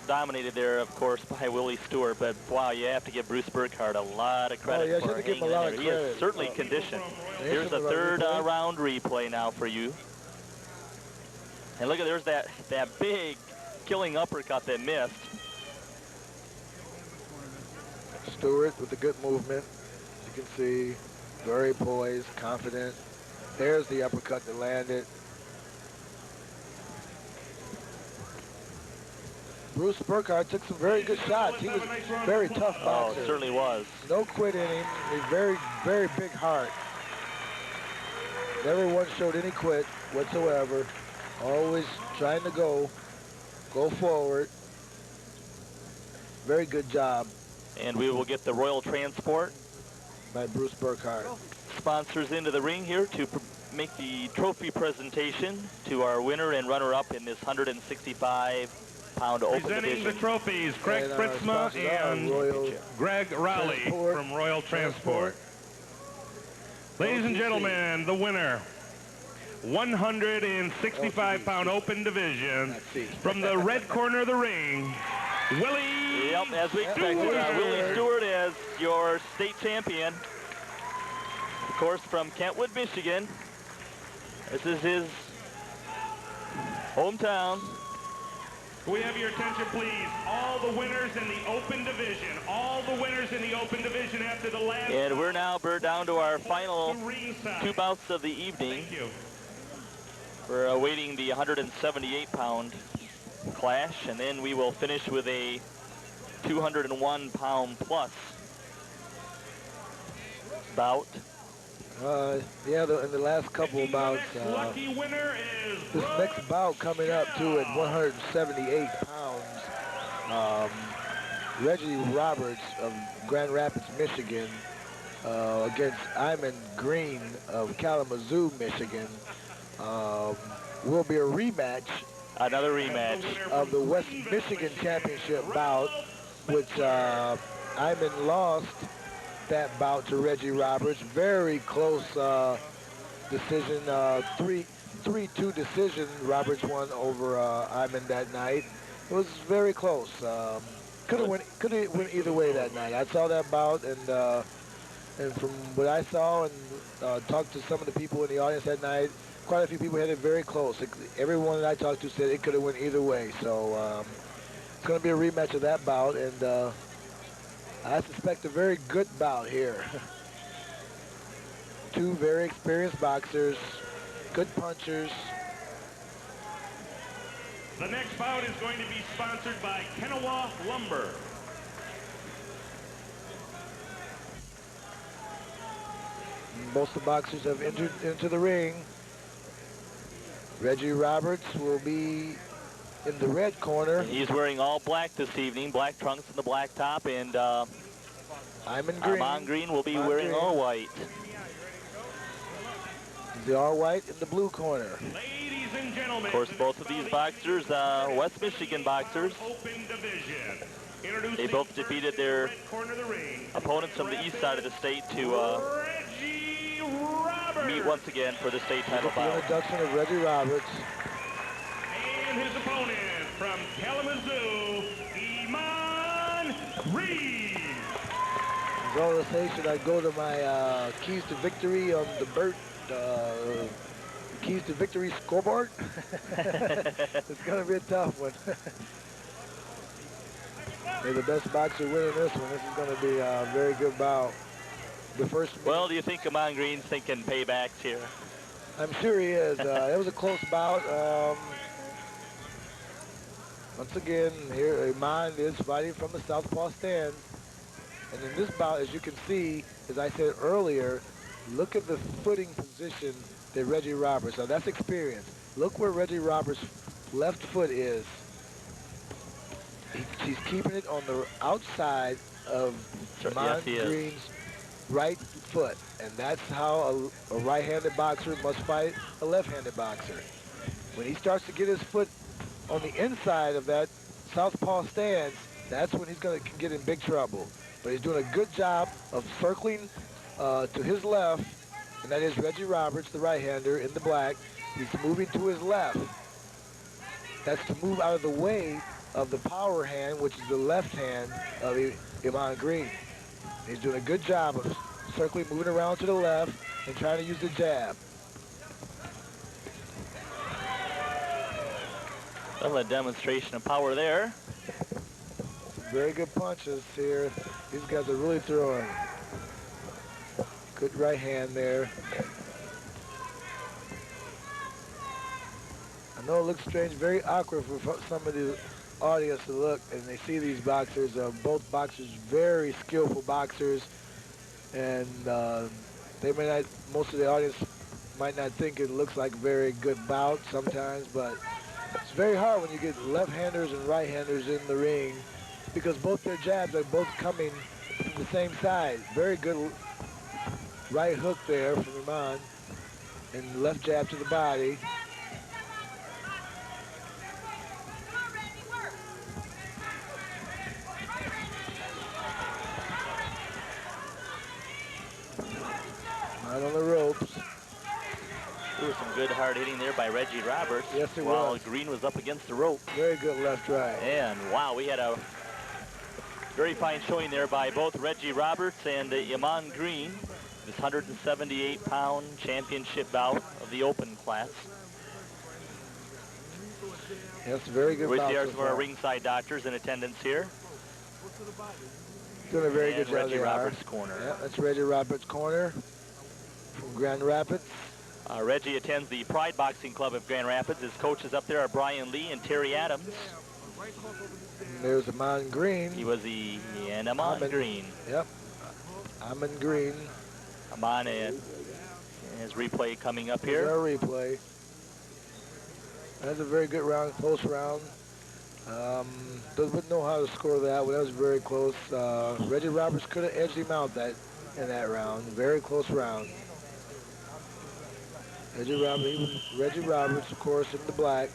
dominated there, of course, by Willie Stewart, but wow, you have to give Bruce Burkhardt a lot of credit for hanging in there. He is certainly conditioned. Here's the third round replay now for you. And look at, there's that big killing uppercut that missed. Stewart with a good movement. You can see, very poised, confident. There's the uppercut that landed. Bruce Burkhardt took some very good shots. He was a very tough boxer. Oh, certainly was. No quit in him. A very, very big heart. Never once showed any quit whatsoever. Always trying to go forward. Very good job. And we will get the Royal Transport by Bruce Burkhardt. Sponsors into the ring here to make the trophy presentation to our winner and runner-up in this 165-pound open Presenting division. the trophies, Craig Fritzma and Greg Rowley from Royal Transport. Ladies and gentlemen, the winner, 165-pound open division, from the red corner of the ring, Willie Yep, as we expected, Willie Stewart as your state champion. Of course, from Kentwood, Michigan. This is his hometown. We have your attention, please. All the winners in the open division. All the winners in the open division after the last. And we're now down to our final two bouts of the evening. Thank you. We're awaiting the 178-pound clash, and then we will finish with a 201-pound plus bout. Yeah, in the last couple of bouts, this next bout coming up too at 178 pounds. Reggie Roberts of Grand Rapids, Michigan, against Iman Green of Kalamazoo, Michigan. Will be a rematch. Another rematch of the West Michigan Championship bout, which Iman lost that bout to Reggie Roberts. Very close decision, 3-2 decision. Roberts won over Iman that night. It was very close. Could have went either way that night. I saw that bout, and from what I saw and talked to some of the people in the audience that night, quite a few people had it very close. Everyone that I talked to said it could have went either way. So it's going to be a rematch of that bout, and I suspect a very good bout here. Two very experienced boxers, good punchers. The next bout is going to be sponsored by Kennewa Lumber. Most of the boxers have entered into the ring. Reggie Roberts will be in the red corner. And he's wearing all black this evening, black trunks and the black top, and Iman Green will be wearing all white. The all white in the blue corner. Ladies and gentlemen, of course, both of these boxers, West Michigan boxers, they both defeated their opponents from the east side of the state to Reggie Roberts. meet once again for the state title The bout. introduction of Reggie Roberts. And his opponent from Kalamazoo, Iman Reed. As always say, should I go to my keys to victory on the Burt keys to victory scoreboard? It's going to be a tough one. May the best boxer win in this one. This is going to be a very good bout. The first. Well, do you think Iman Green's thinking paybacks here? I'm sure he is. It was a close bout. Once again, here Iman is fighting from the southpaw stand. And in this bout, as you can see, as I said earlier, look at the footing position that Reggie Roberts. Now that's experience. Look where Reggie Roberts' left foot is. She's keeping it on the outside of Iman Green's right foot. And that's how a right-handed boxer must fight a left-handed boxer. When he starts to get his foot on the inside of that southpaw stance, that's when he's going to get in big trouble. But he's doing a good job of circling to his left, and that is Reggie Roberts, the right-hander in the black. He's moving to his left. That's to move out of the way of the power hand, which is the left hand of Iman Green. He's doing a good job of circling, moving around to the left, and trying to use the jab. Well, a demonstration of power there. Some very good punches here. These guys are really throwing. Good right hand there. I know it looks strange, very awkward for some of the audience to look and they see these boxers. Both boxers very skillful boxers, and they may not. Most of the audience might not think it looks like a very good bout sometimes, but it's very hard when you get left-handers and right-handers in the ring because both their jabs are both coming from the same side. Very good right hook there from Iman and left jab to the body. Right on the ropes. There was some good hard hitting there by Reggie Roberts. Yes, it while was. Green was up against the rope. Very good left right. And wow, we had a very fine showing there by both Reggie Roberts and Iman Green. This 178-pound championship bout of the open class. Yes, very good bout. With the our ringside doctors in attendance here. Doing a very good job. Reggie Roberts' corner. Yeah, that's Reggie Roberts' corner from Grand Rapids. Reggie attends the Pride Boxing Club of Grand Rapids. His coaches up there are Brian Lee and Terry Adams. And there's Iman Green. He was Iman Green. Yep. Iman Green. Iman and his replay coming up here. Our replay. That's a very good round, close round. Doesn't know how to score that, but that was very close. Reggie Roberts could have edged him out in that round. Very close round. Reggie Roberts, of course, in the black,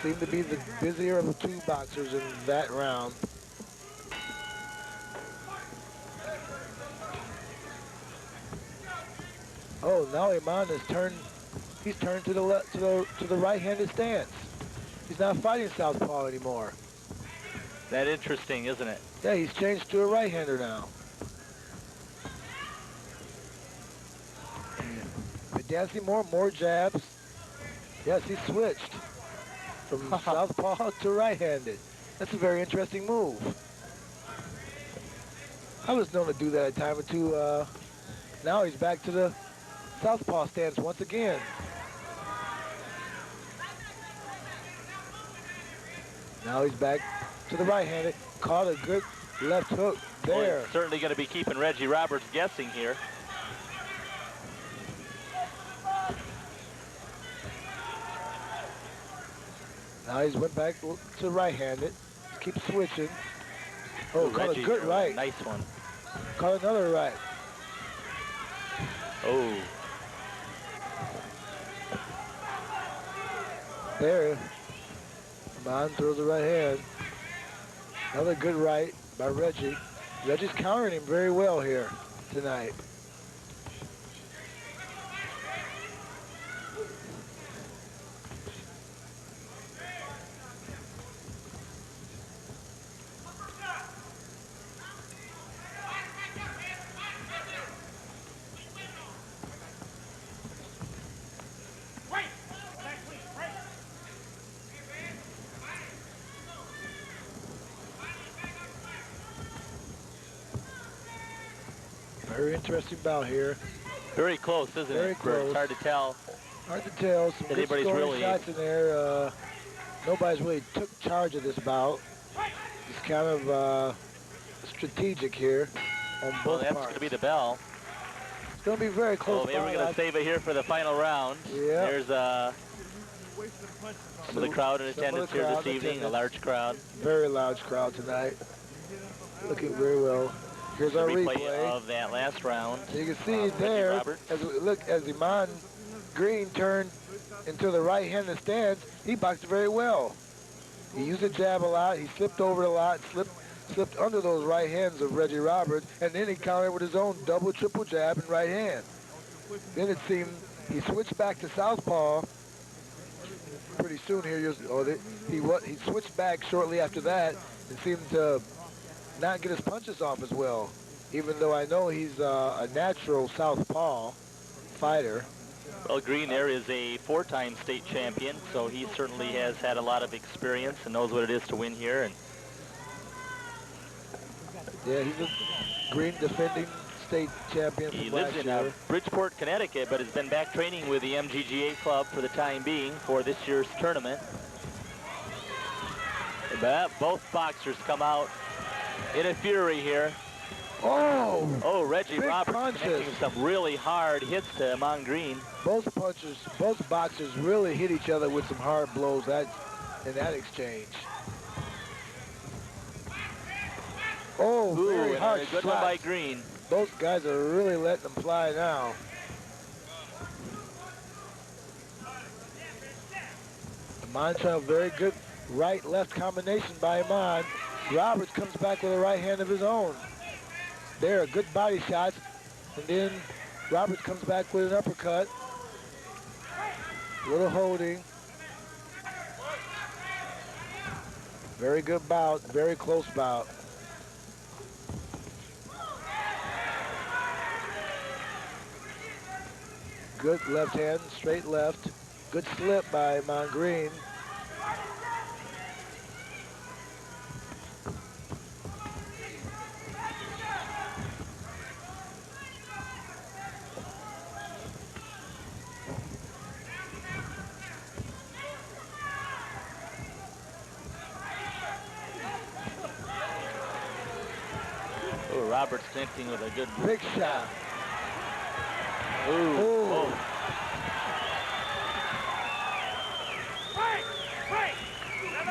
seemed to be the busier of the two boxers in that round. Oh, now Iman has turned. He's turned to the left, to the right-handed stance. He's not fighting southpaw anymore. That interesting, isn't it? Yeah, he's changed to a right-hander now. Dancing more jabs. Yes, he switched from southpaw to right-handed. That's a very interesting move. I was known to do that a time or two. Now he's back to the southpaw stance once again. Now he's back to the right-handed. Caught a good left hook there. Well, certainly going to be keeping Reggie Roberts guessing here. Now he's went back to right-handed. Keep switching. Oh, caught Reggie, a good right. Nice one. Caught another right. Oh. There. Iman throws the right hand. Another good right by Reggie. Reggie's countering him very well here tonight. Very interesting bout here. Very close, isn't Very it? close. It's hard to tell. Hard to tell. Some good Anybody's scoring really shots in there. Nobody's really took charge of this bout. It's kind of strategic here on Well, both that's parts. going to be the bell. It's going to be very close. Oh, maybe we're going to save it here for the final round. Yeah. There's some of the crowd in attendance here this evening, a large crowd. Very large crowd tonight. Looking very well. Here's our replay of that last round. You can see there, as Iman Green turned into the right hand of the stands, he boxed very well. He used the jab a lot. He slipped over a lot, slipped under those right hands of Reggie Roberts, and then he countered with his own double, triple jab and right hand. Then it seemed he switched back to southpaw pretty soon here. He switched back shortly after that and seemed to not get his punches off as well, even though I know he's a natural southpaw fighter. Well, Green there is a 4-time state champion, so he certainly has had a lot of experience and knows what it is to win here. And yeah, he's a Green defending state champion. He lives in Bridgeport, Connecticut, but has been back training with the MGGA club for the time being for this year's tournament. But both boxers come out in a fury here. Oh, Reggie Roberts connecting some really hard hits to Iman Green. Both boxers really hit each other with some hard blows in that exchange. Oh, very hard good one by Green. Both guys are really letting them fly now. Iman trying a very good right-left combination by Iman. Roberts comes back with a right hand of his own. There are good body shots, and then Roberts comes back with an uppercut. Little holding. Very good bout, very close bout. Good left hand, straight left. Good slip by Iman Green. Roberts connecting with a good big shot.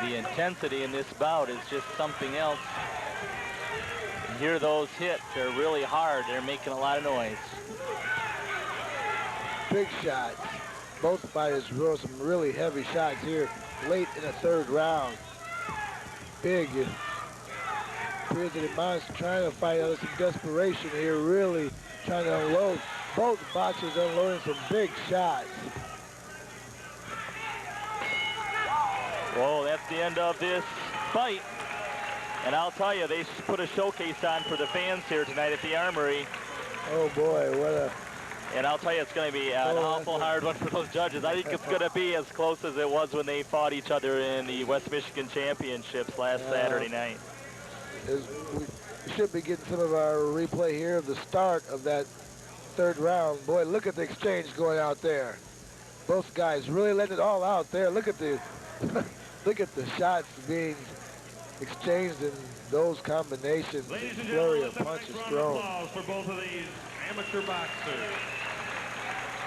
The intensity in this bout is just something else. You hear those hits, they're really hard. They're making a lot of noise. Big shots. Both fighters throw some really heavy shots here late in the third round. Big. Appears that Iman's trying to fight out of some desperation here, really trying to unload. Both boxers unloading some big shots. Whoa, that's the end of this fight. And I'll tell you, they put a showcase on for the fans here tonight at the Armory. Oh boy, what a... And I'll tell you, it's going to be an awful hard one for those judges. I think it's going to be as close as it was when they fought each other in the West Michigan Championships last Saturday night. We should be getting some of our replay here of the start of that third round. Boy, look at the exchange going out there. Both guys really letting it all out there. Look at the look at the shots being exchanged in those combinations. Ladies and flurry gentlemen, of punches round thrown. of applause for both of these amateur boxers.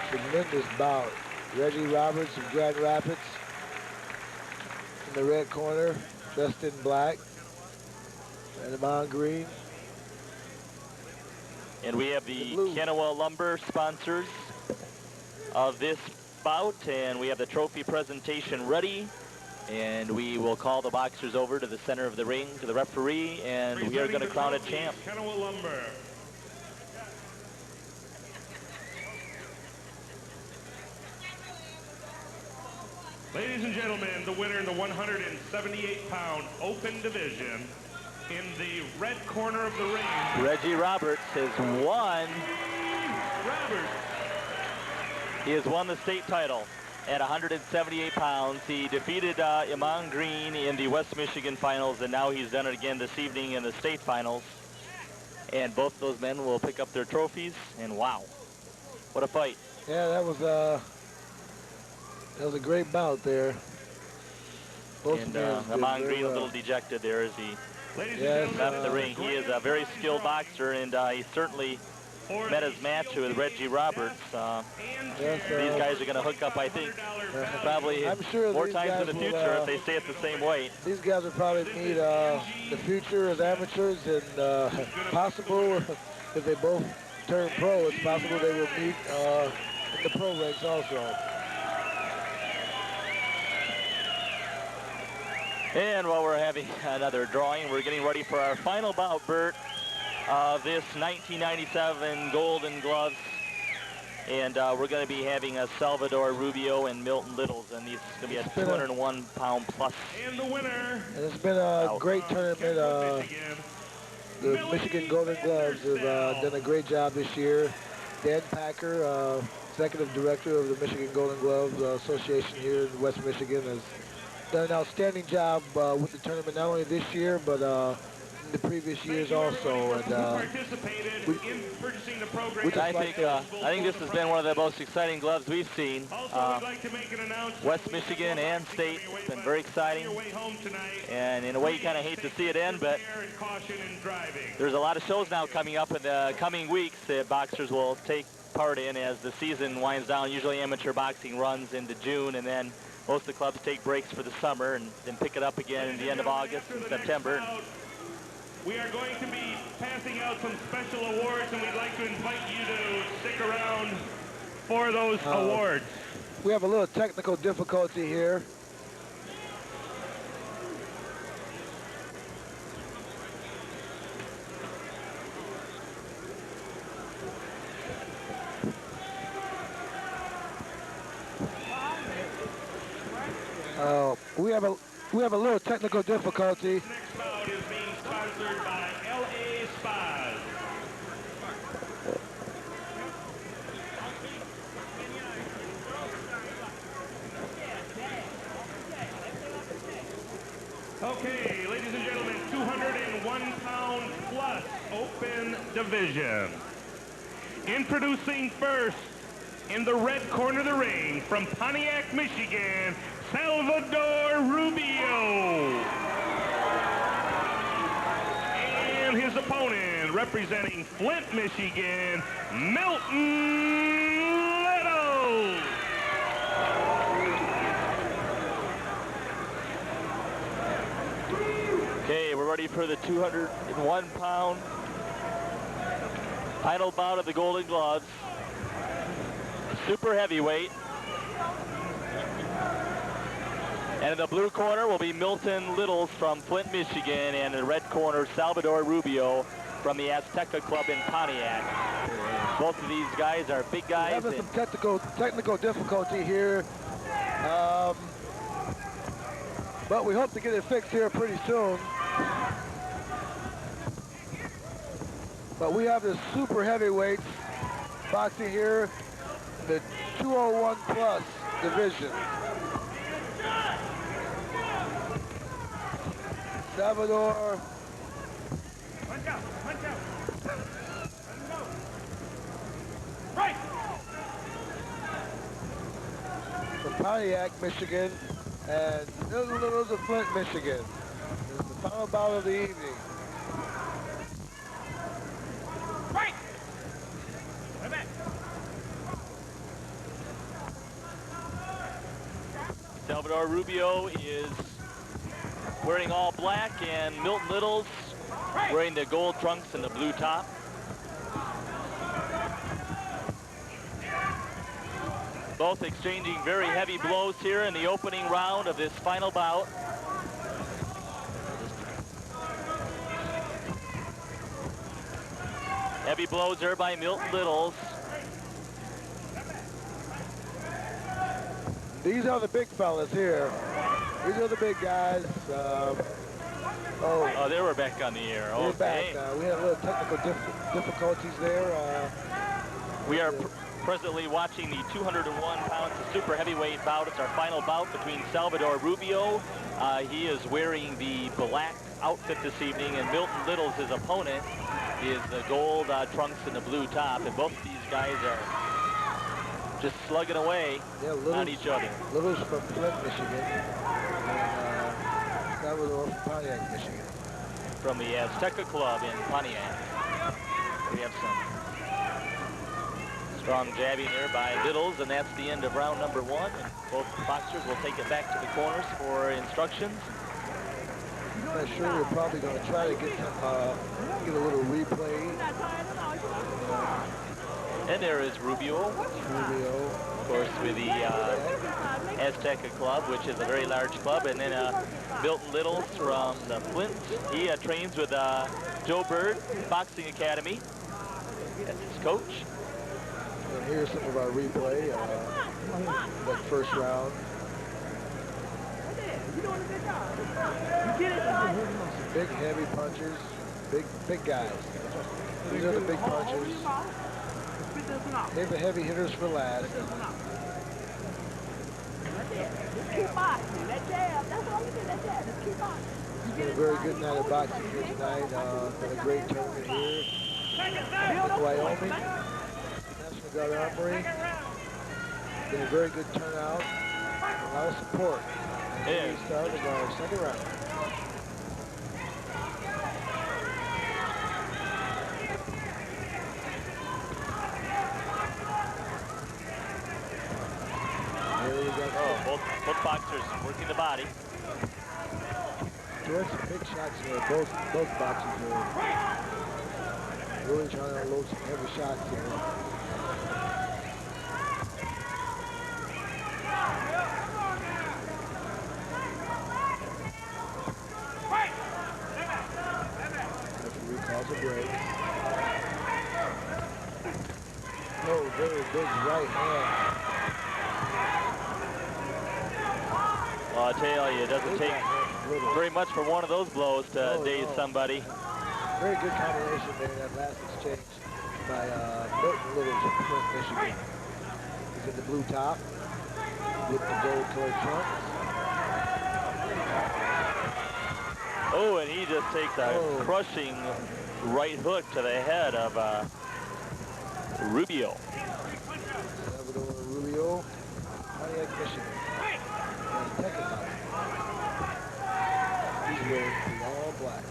Tremendous bout. Reggie Roberts of Grand Rapids in the red corner, dressed in black. And Iman Green. And we have the Kennewa Lumber sponsors of this bout, and we have the trophy presentation ready. And we will call the boxers over to the center of the ring, to the referee, and we are going to crown a champ. Kennewa Lumber. Ladies and gentlemen, the winner in the 178-pound open division, in the red corner of the ring, Reggie Roberts has won. He has won the state title at 178 pounds. He defeated Iman Green in the West Michigan finals, and now he's done it again this evening in the state finals. And both those men will pick up their trophies, and wow, what a fight. Yeah, that was a great bout there. Both and men Amon did Green well. a little dejected there as he Yes, left the ring. He is a very skilled boxer, and he certainly met his match with Reggie Roberts. These guys are going to hook up, I think, probably I'm sure more these times in guys the future will, if they stay at the same weight. These guys will probably meet the future as amateurs, and possible if they both turn pro, it's possible they will meet in the pro ranks also. And while we're having another drawing, we're getting ready for our final bout, Bert, of this 1997 Golden Gloves. And we're going to be having a Salvador Rubio and Milton Littles, and these is going to be a 201-pound plus. And the winner. And it's been a great tournament. The Michigan Golden Gloves have done a great job this year. Dan Packer, executive director of the Michigan Golden Gloves Association here in West Michigan, has done an outstanding job with the tournament, not only this year, but in the previous years also. And I think this has been one of the most exciting gloves we've seen. West Michigan and State, it's been very exciting. And in a way, you kind of hate to see it end, but there's a lot of shows now coming up in the coming weeks that boxers will take part in as the season winds down. Usually amateur boxing runs into June, and then most of the clubs take breaks for the summer and then pick it up again in the end of August and September. We are going to be passing out some special awards, and we'd like to invite you to stick around for those awards. We have a little technical difficulty here. We have a little technical difficulty. This next bout is being sponsored by LA Spas. Okay, ladies and gentlemen, 201-pound plus open division. Introducing first, in the red corner of the ring, from Pontiac, Michigan, Salvador Rubio. And his opponent, representing Flint, Michigan, Milton Littles. Okay, we're ready for the 201-pound final bout of the Golden Gloves. Super heavyweight. And in the blue corner will be Milton Littles from Flint, Michigan, and in the red corner, Salvador Rubio from the Azteca Club in Pontiac. Both of these guys are big guys. We're having some technical difficulty here, but we hope to get it fixed here pretty soon. But we have the super heavyweights boxing here, the 201 plus division. Salvador. Punch out, punch out. Let him go. Right. From Pontiac, Michigan, and Milton Littles of Flint, Michigan. This is the final bout of the evening. Right. Right back. Salvador Rubio is wearing all black, and Milton Littles wearing the gold trunks and the blue top. Both exchanging very heavy blows here in the opening round of this final bout. Heavy blows there by Milton Littles. These are the big fellas here. These are the big guys. Oh, they were back on the air. We're Okay. back. We had a little technical difficulties there. We are presently watching the 201-pound super heavyweight bout. It's our final bout between Salvador Rubio. He is wearing the black outfit this evening, and Milton Littles, his opponent, is the gold trunks and the blue top, and both of these guys are just slugging away on each other. Little's from Flint, Michigan, and Salvador from Pontiac, Michigan. From the Azteca Club in Pontiac. We have some strong jabbing here by Littles, and that's the end of round number 1. And both boxers will take it back to the corners for instructions. I'm not sure we're probably going to try to get a little replay. And there is Rubio. Of course, with the Azteca Club, which is a very large club. And then Milton Littles from the Flint. He trains with Joe Bird Boxing Academy. That's his coach. And here's some of our replay, that first round. Some big, heavy punches, big guys. These are the big punches. Save the heavy hitters for last. It's been a very good night of boxing here tonight. Been a great tournament here in Wyoming, National Guard Armory. Been a very good turnout, a lot of support. Here we start with our second round. Both boxers working the body. Doing some big shots here. Both boxers are really trying to unload some heavy shots here. Referee calls a break. Oh, very big right hand. Well, I tell you, it doesn't take very much for one of those blows to daze somebody. Very good combination there, that last exchange by Milton Littles from Flint, Michigan. He's in the blue top with the gold colored trunks. Oh, and he just takes a crushing right hook to the head of Rubio. Salvador Rubio, Pontiac, Michigan. He's wearing the all black.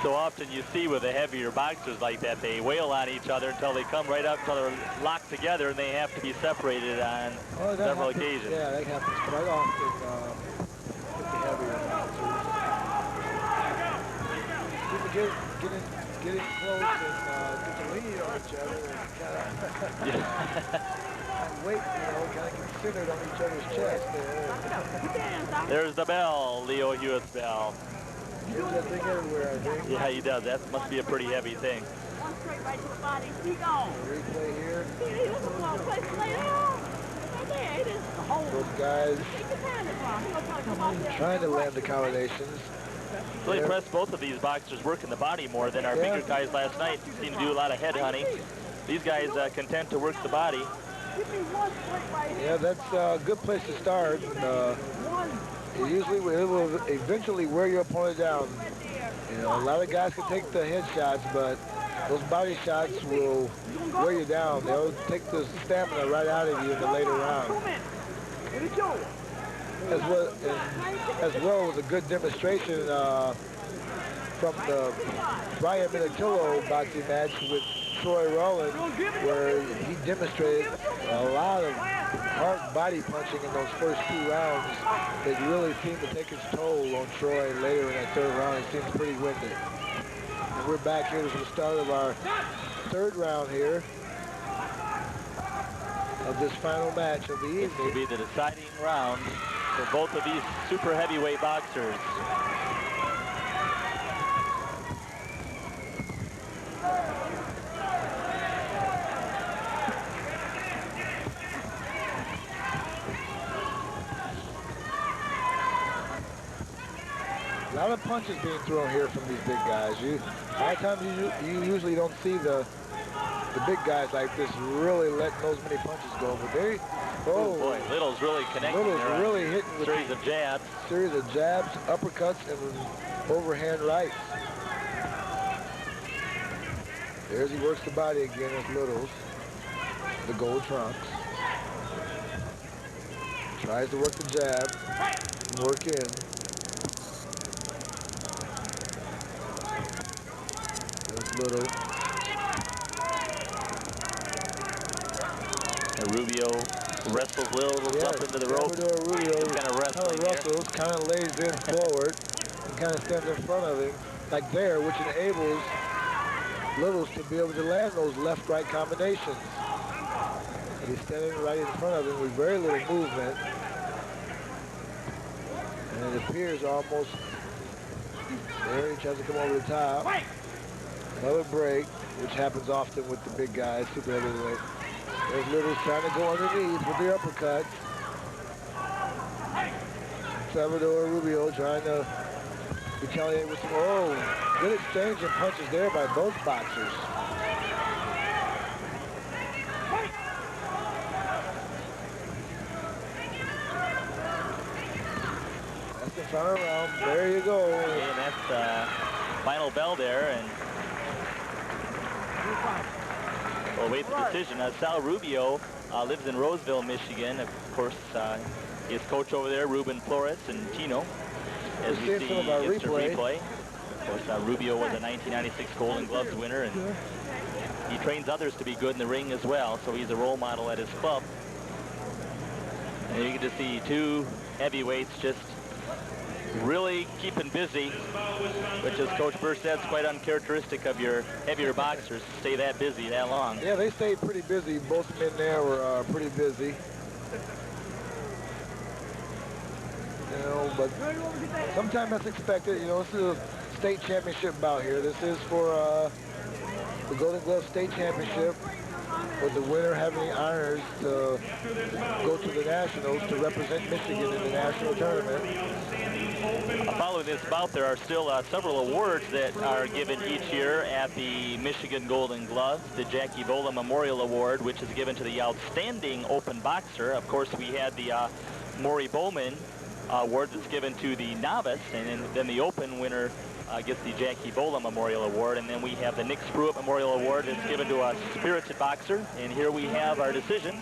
So often you see with the heavier boxers like that, they wail on each other until they come right up until they're locked together, and they have to be separated on several occasions. Yeah, that happens quite often with the heavier boxers. People get in close and get to lean on each other and kind of weight, kind of get centered on each other's chest there. There's the bell, Leo Hewitt's bell. He gives that thing everywhere, I think. Yeah, he does. That must be a pretty heavy thing. Replay here. Both guys trying to land the combinations. Really impressed both of these boxers working the body more than our bigger guys last night. Seem to do a lot of head hunting. These guys content to work the body. Yeah, that's a good place to start. Usually it will eventually wear your opponent down. A lot of guys can take the head shots, but those body shots will wear you down. They'll take the stamina right out of you in the later round. As well was a good demonstration from the Brian Minitillo boxing match with Troy Rowland, where he demonstrated a lot of hard body punching in those first 2 rounds that really seemed to take its toll on Troy later in that third round. He seems pretty winded. And we're back here to the start of our third round here of this final match of the evening. This will be the deciding round for both of these super heavyweight boxers. lot of punches being thrown here from these big guys. A lot of times you usually don't see the big guys like this really letting those many punches go, but they, oh boy, Little's really connecting. Little's really hitting with series of jabs. Series of jabs, uppercuts, and overhand rights. There's he works the body again with Little's, the gold trunks. Tries to work the jab, work in. There's Little. And Rubio wrestles Little up into the rope. Rubio kind of wrestles, kind of lays in forward, and kind of stands in front of him, like there, which enables Littles to be able to land those left-right combinations. And he's standing right in front of him with very little movement. And it appears almost there. He tries to come over the top. Another break, which happens often with the big guys, super heavyweight. There's Little's trying to go underneath with the uppercuts. Salvador Rubio trying to retaliate with some, oh, good exchange and punches there by both boxers. That's the final round. There you go. Okay, and that's the final bell there, and we'll await the decision. Sal Rubio lives in Roseville, Michigan. Of course, his coach over there, Ruben Flores, and Tino, as we see instant replay. Of course, Rubio was a 1996 Golden Gloves winner, and he trains others to be good in the ring as well, so he's a role model at his club. And you get to see two heavyweights just really keeping busy, which, as Coach Burr said, is quite uncharacteristic of your heavier boxers to stay that busy that long. Yeah, they stayed pretty busy. Both men there were pretty busy. You know, but sometimes that's expected. You know, this is a state championship bout here. This is for the Golden Glove State Championship, with the winner having the honors to go to the Nationals to represent Michigan in the national tournament. Following this bout, there are still several awards that are given each year at the Michigan Golden Gloves. The Jackie Bola Memorial Award, which is given to the outstanding open boxer. Of course, we had the Maury Bowman Award that's given to the novice, and then the open winner gets the Jackie Bola Memorial Award, and then we have the Nick Spruitt Memorial Award that's given to a spirited boxer. And here we have our decision.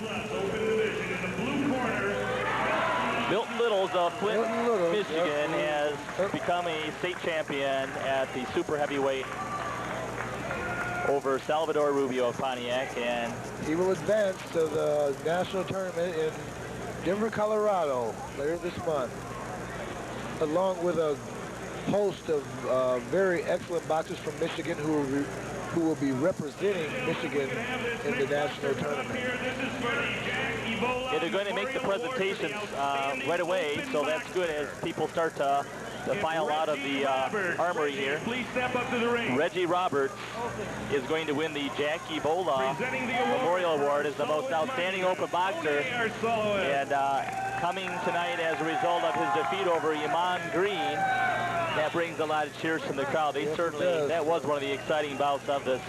Milton Littles of Flint, Michigan, has become a state champion at the super heavyweight over Salvador Rubio of Pontiac, and he will advance to the national tournament in Denver, Colorado later this month, along with a host of very excellent boxers from Michigan who will be representing Michigan in the national tournament. Yeah, they're going to make the presentations right away, so that's good as people start to file out of the armory here. Please step up to the ring. Reggie Roberts is going to win the Jackie Bola Memorial Award as the most outstanding open boxer. And coming tonight as a result of his defeat over Iman Green, that brings a lot of cheers from the crowd. They certainly, that was one of the exciting bouts of this.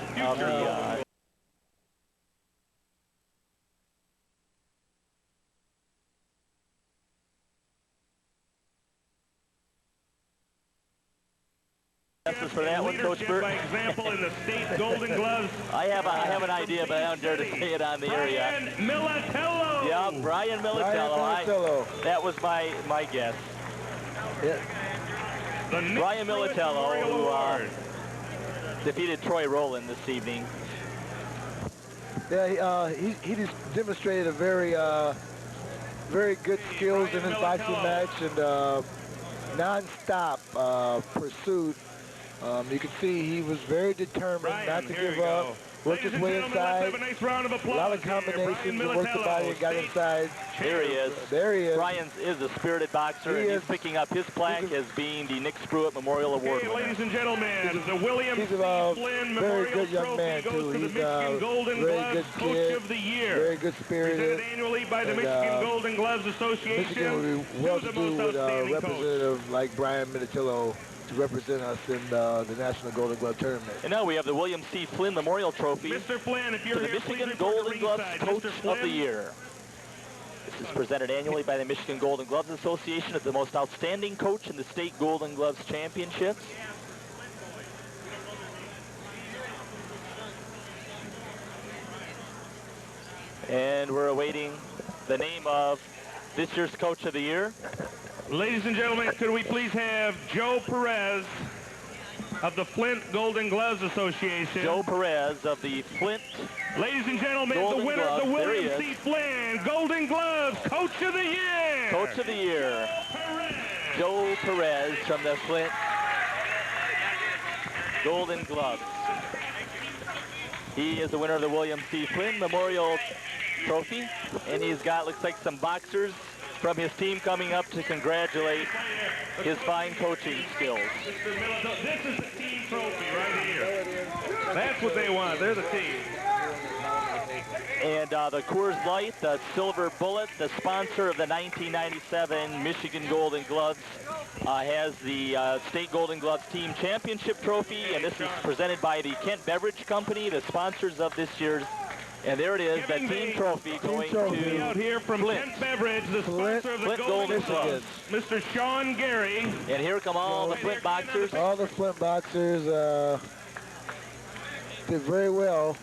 For that one, Coach Burt. By example in the state Golden Gloves. I have an idea, but I don't dare to say it on the air yet. Brian Militello. Yeah, Brian Militello. That was my guess. Yeah. Brian Militello, who defeated Troy Rowland this evening. Yeah, he just demonstrated a very good skills in his boxing match and non-stop pursuit. You can see he was very determined not to give up. Worked his way inside. A lot of combinations and worked the body and got inside. There he is. There he is. Brian is a spirited boxer, and he's picking up his plaque as being the Nick Spruitt Memorial Award winner. Ladies and gentlemen, the William he's a very good young man, too. He's a very good kid, of the Year. Very good spirited. Presented annually by the Michigan Golden Gloves Association. Michigan would be well to do with a representative like Brian Militello to represent us in the National Golden Glove Tournament. And now we have the William C. Flynn Memorial Trophy Mr. Flynn, if to you're the here, please Michigan report to Golden Gloves ringside. Coach Mr. of Flynn. the Year. This is presented annually by the Michigan Golden Gloves Association as the most outstanding coach in the state Golden Gloves Championships. And we're awaiting the name of this year's Coach of the Year. Ladies and gentlemen, could we please have Joe Perez of the Flint Golden Gloves Association. Joe Perez of the Flint. Ladies and gentlemen, Golden the winner Gloves. of the There he William is. C. Flynn Golden Gloves Coach of the Year. Coach of the Year, Joe Perez from the Flint Golden Gloves. He is the winner of the William C. Flynn Memorial Trophy, and he's got, looks like, some boxers from his team coming up to congratulate his fine coaching skills. This is the team trophy right here. That's what they want. They're the team. And the Coors Light, the Silver Bullet, the sponsor of the 1997 Michigan Golden Gloves, has the State Golden Gloves Team Championship Trophy, and this is presented by the Kent Beverage Company, the sponsors of this year's. And there it is, the team trophy going to out here from Flint. Kent Beverage, the sponsor of the Flint Golden Golden Gloves, Mr. Sean Gary. And here come all the Flint boxers. All the Flint boxers did very well.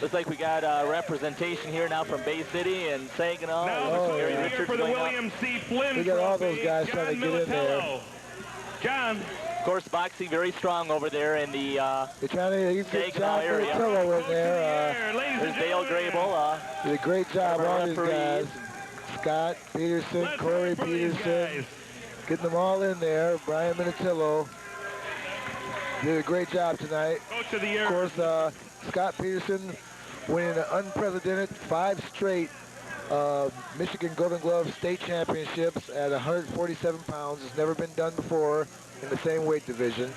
Looks like we got representation here now from Bay City and Saginaw. Now the Gary coach here Richards for the going up. William C. Flynn We got all those trophy, guys John trying to get in there. Militello. John. Of course, boxing very strong over there in the They're trying to get Saginaw John area. Militello in there. There's Dale Grable. Did a great job, Our all these guys. referees. Scott Peterson, Let's Corey hear it for these Peterson, guys. getting them all in there. Brian Militello did a great job tonight. Coach of the year. Of course, Scott Peterson winning an unprecedented 5 straight Michigan Golden Glove State Championships at 147 pounds. It's never been done before in the same weight division.